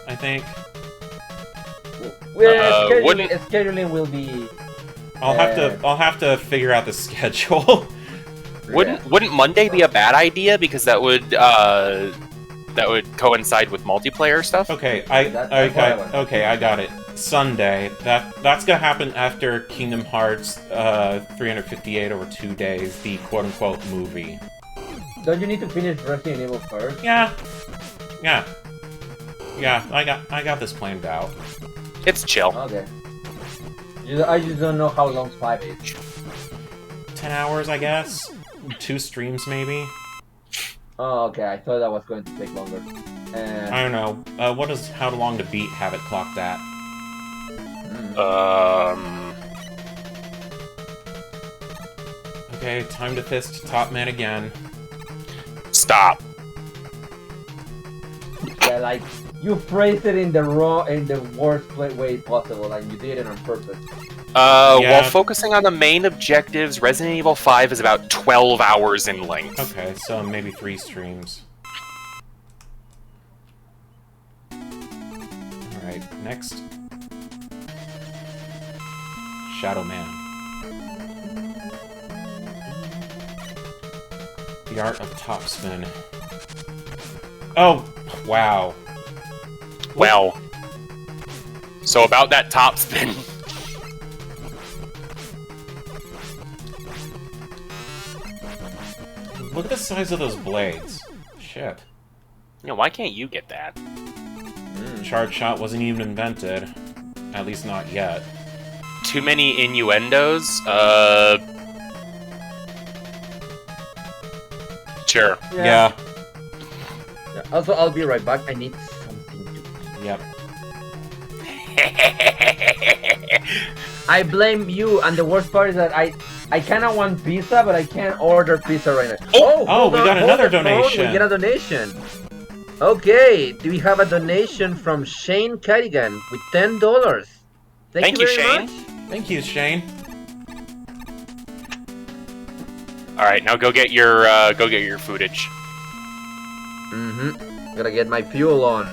I think. Well, wouldn't- scheduling will be. I'll have to figure out the schedule. Wouldn't Monday be a bad idea because that would coincide with multiplayer stuff? Okay, That's what I want. okay, I got it. Sunday. That's gonna happen after Kingdom Hearts 358 over 2 days, the quote-unquote movie. Don't you need to finish Resident Evil first? Yeah. I got this planned out. It's chill. Okay. I just don't know how long 5 is. 10 hours, I guess. 2 streams, maybe. Oh, okay. I thought that was going to take longer. I don't know. What does How Long to Beat have it clocked at? Okay, time to fist Topman again. Stop. Yeah, like you phrased it in the worst way possible, like you did it on purpose. Yeah. While focusing on the main objectives, Resident Evil 5 is about 12 hours in length. Okay, so maybe 3 streams. Alright, next. Shadowman. The Art of Topspin. Oh, wow. Well. So about that top spin. Look at the size of those blades. Shit. You know, why can't you get that? Charge shot wasn't even invented. At least not yet. Too many innuendos? Sure. Yeah. Also, I'll be right back. I need something to eat. Yep. I blame you, and the worst part is that I kind of want pizza, but I can't order pizza right now. Oh, we got another donation. We get a donation. Okay, do we have a donation from Shane Carrigan with $10? Thank you very Shane. much. Thank you, Shane. All right, now go get your footage. Gotta get my fuel on.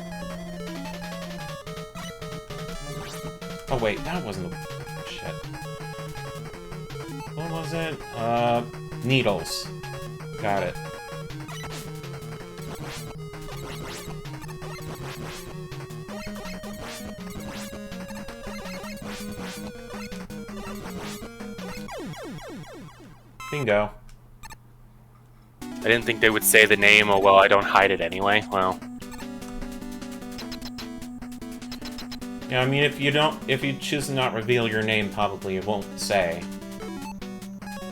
Oh wait, that wasn't the shit. What was it? Needles. Got it. Bingo. I didn't think they would say the name. Oh well, I don't hide it anyway. Well. Yeah, I mean, if you choose to not reveal your name, probably it won't say.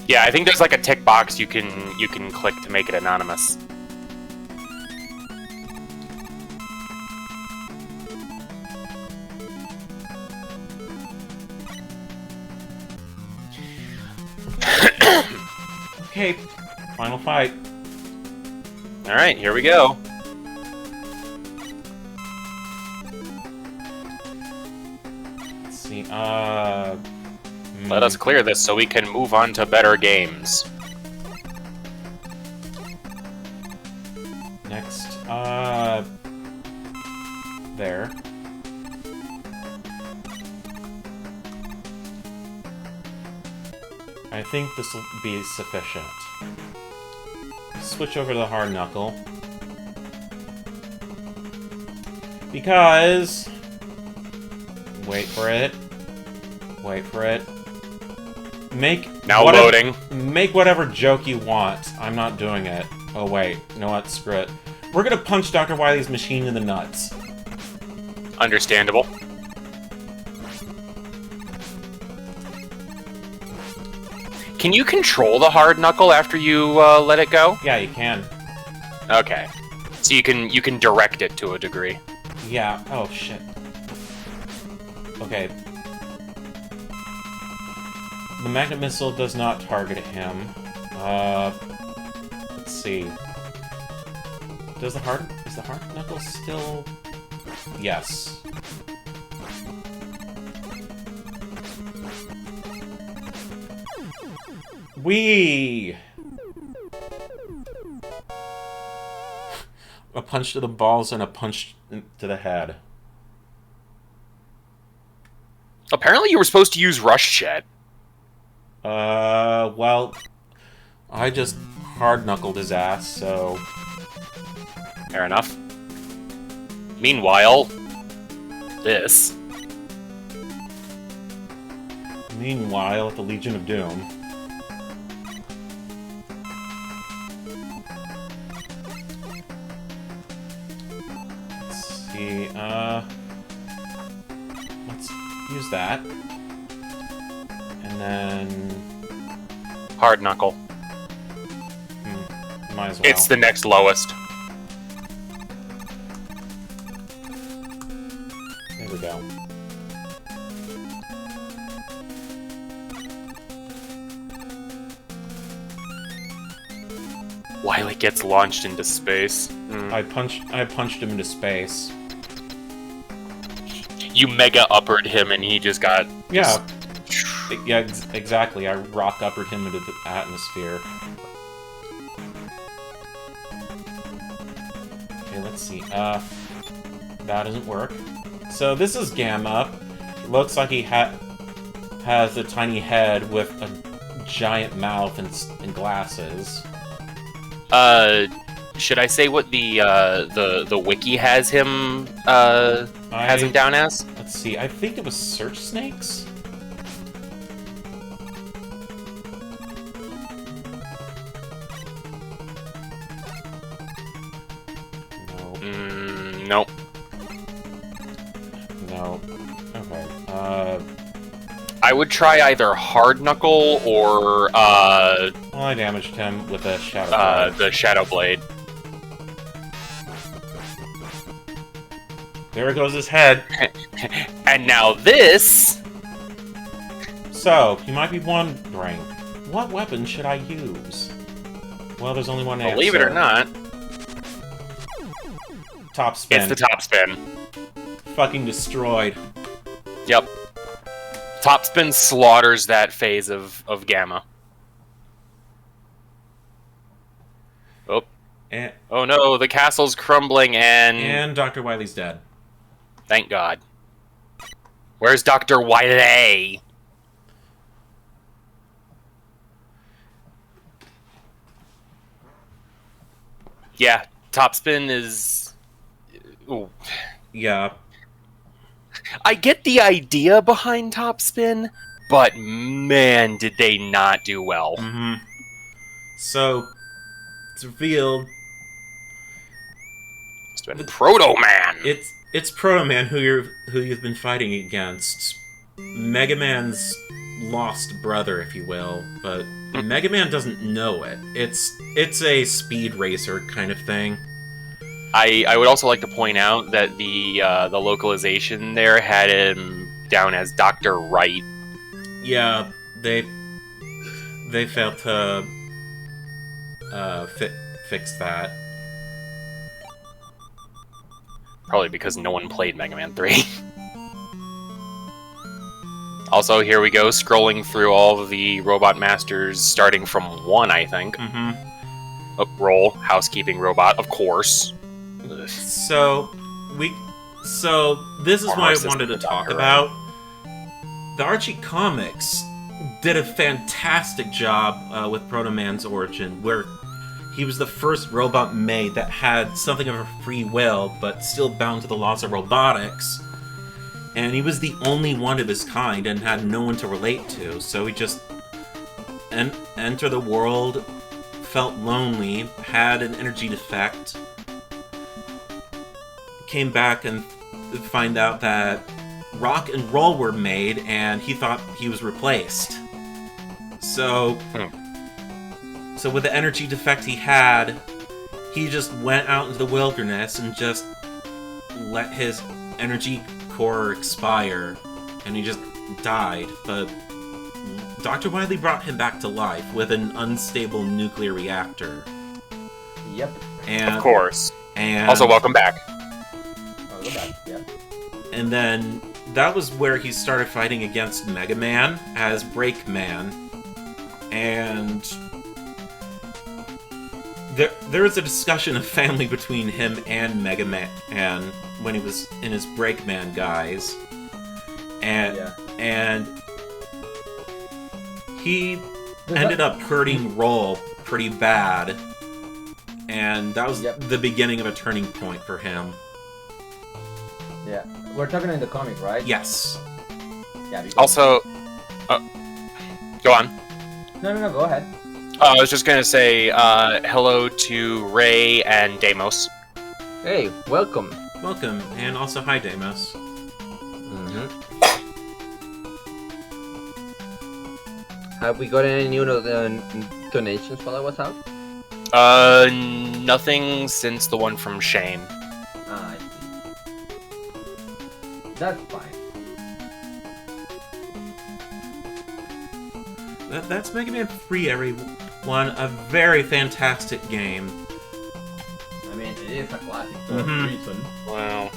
Yeah, I think there's like a tick box you can click to make it anonymous. Okay, final fight. Alright, here we go. Let's see, Let us clear this so we can move on to better games. Next, there. I think this will be sufficient. Switch over to the hard knuckle. Because... Wait for it. Wait for it. Now loading. Make whatever joke you want. I'm not doing it. Oh wait, you know what? Screw it. We're gonna punch Dr. Wily's machine in the nuts. Understandable. Can you control the hard knuckle after you let it go? Yeah, you can. Okay. So you can direct it to a degree. Yeah. Oh shit. Okay. The magnet missile does not target him. Let's see. Is the hard knuckle still? Yes. Whee! A punch to the balls and a punch to the head. Apparently you were supposed to use Rush Shed. Well, I just hard-knuckled his ass, so... Fair enough. Meanwhile, this. Meanwhile, at the Legion of Doom. Let's see, let's use that. And then... Hard knuckle. Might as well. It's the next lowest. There we go. Wily gets launched into space. I punched him into space. You mega uppered him and he just got... Yeah. Yeah, exactly. I rock uppered him into the atmosphere. Okay, let's see. That doesn't work. So this is Gamma. Looks like he has a tiny head with a giant mouth and glasses. Should I say what the wiki has him down as? Let's see. I think it was Search Snakes. Nope. No. Okay. I would try either Hard Knuckle or Well, I damaged him with a Shadow Blade. the Shadow Blade. There goes his head. And now this. So, you might be wondering, what weapon should I use? Well, there's only one answer. Believe it or not, Top spin. it's the top spin. Fucking destroyed. Yep. Top spin slaughters that phase of Gamma. Oh. Oh no, the castle's crumbling And Dr. Wily's dead. Thank God. Where's Dr. Wily? Yeah, top spin is... Ooh. Yeah. I get the idea behind top spin, but man, did they not do well. Mm-hmm. So, it's revealed... It's been Proto-Man! It's Proto-Man who you've been fighting against. Megaman's lost brother, if you will, but Megaman doesn't know it. It's a speed racer kind of thing. I would also like to point out that the localization there had him down as Dr. Wright. Yeah, they failed to fix that. Probably because no one played Mega Man 3. Also, here we go, scrolling through all of the Robot Masters, starting from 1, I think. Mm-hmm. Oh, roll, housekeeping robot, of course. Ugh. So this is what I wanted to talk about. The Archie comics did a fantastic job with Proto Man's origin, where he was the first robot made that had something of a free will, but still bound to the laws of robotics. And he was the only one of his kind and had no one to relate to, so he just entered the world, felt lonely, had an energy defect, came back and find out that rock and roll were made, and he thought he was replaced. So with the energy defect he had, he just went out into the wilderness and just let his energy core expire, and he just died. But Dr. Wily brought him back to life with an unstable nuclear reactor. Yep. And, of course. And also, welcome back. Welcome back, yeah. And then that was where he started fighting against Megaman as Breakman. And there was a discussion of family between him and Megaman when he was in his Breakman guise. And he ended up hurting Roll pretty bad. And that was the beginning of a turning point for him. Yeah. We're talking in the comic, right? Yes. Yeah. Because... Also, go on. No, go ahead. I was just gonna say hello to Ray and Deimos. Hey, welcome. Welcome, and also hi, Deimos. Have we got any new donations while I was out? Nothing since the one from Shane. I see. That's fine. That's Mega Man 3, everyone. A very fantastic game. I mean, it is a classic for a reason. Wow.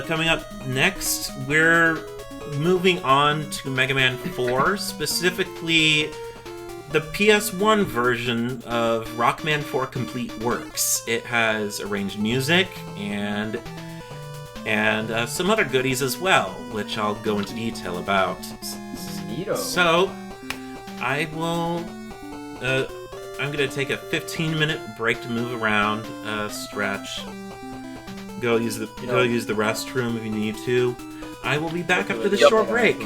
Coming up next, we're moving on to Mega Man 4, specifically the PS1 version of Rockman 4 Complete Works. It has arranged music and some other goodies as well, which I'll go into detail about. So, I'm gonna take a 15-minute break to move around, stretch, go use the restroom if you need to. I will be back after this short break.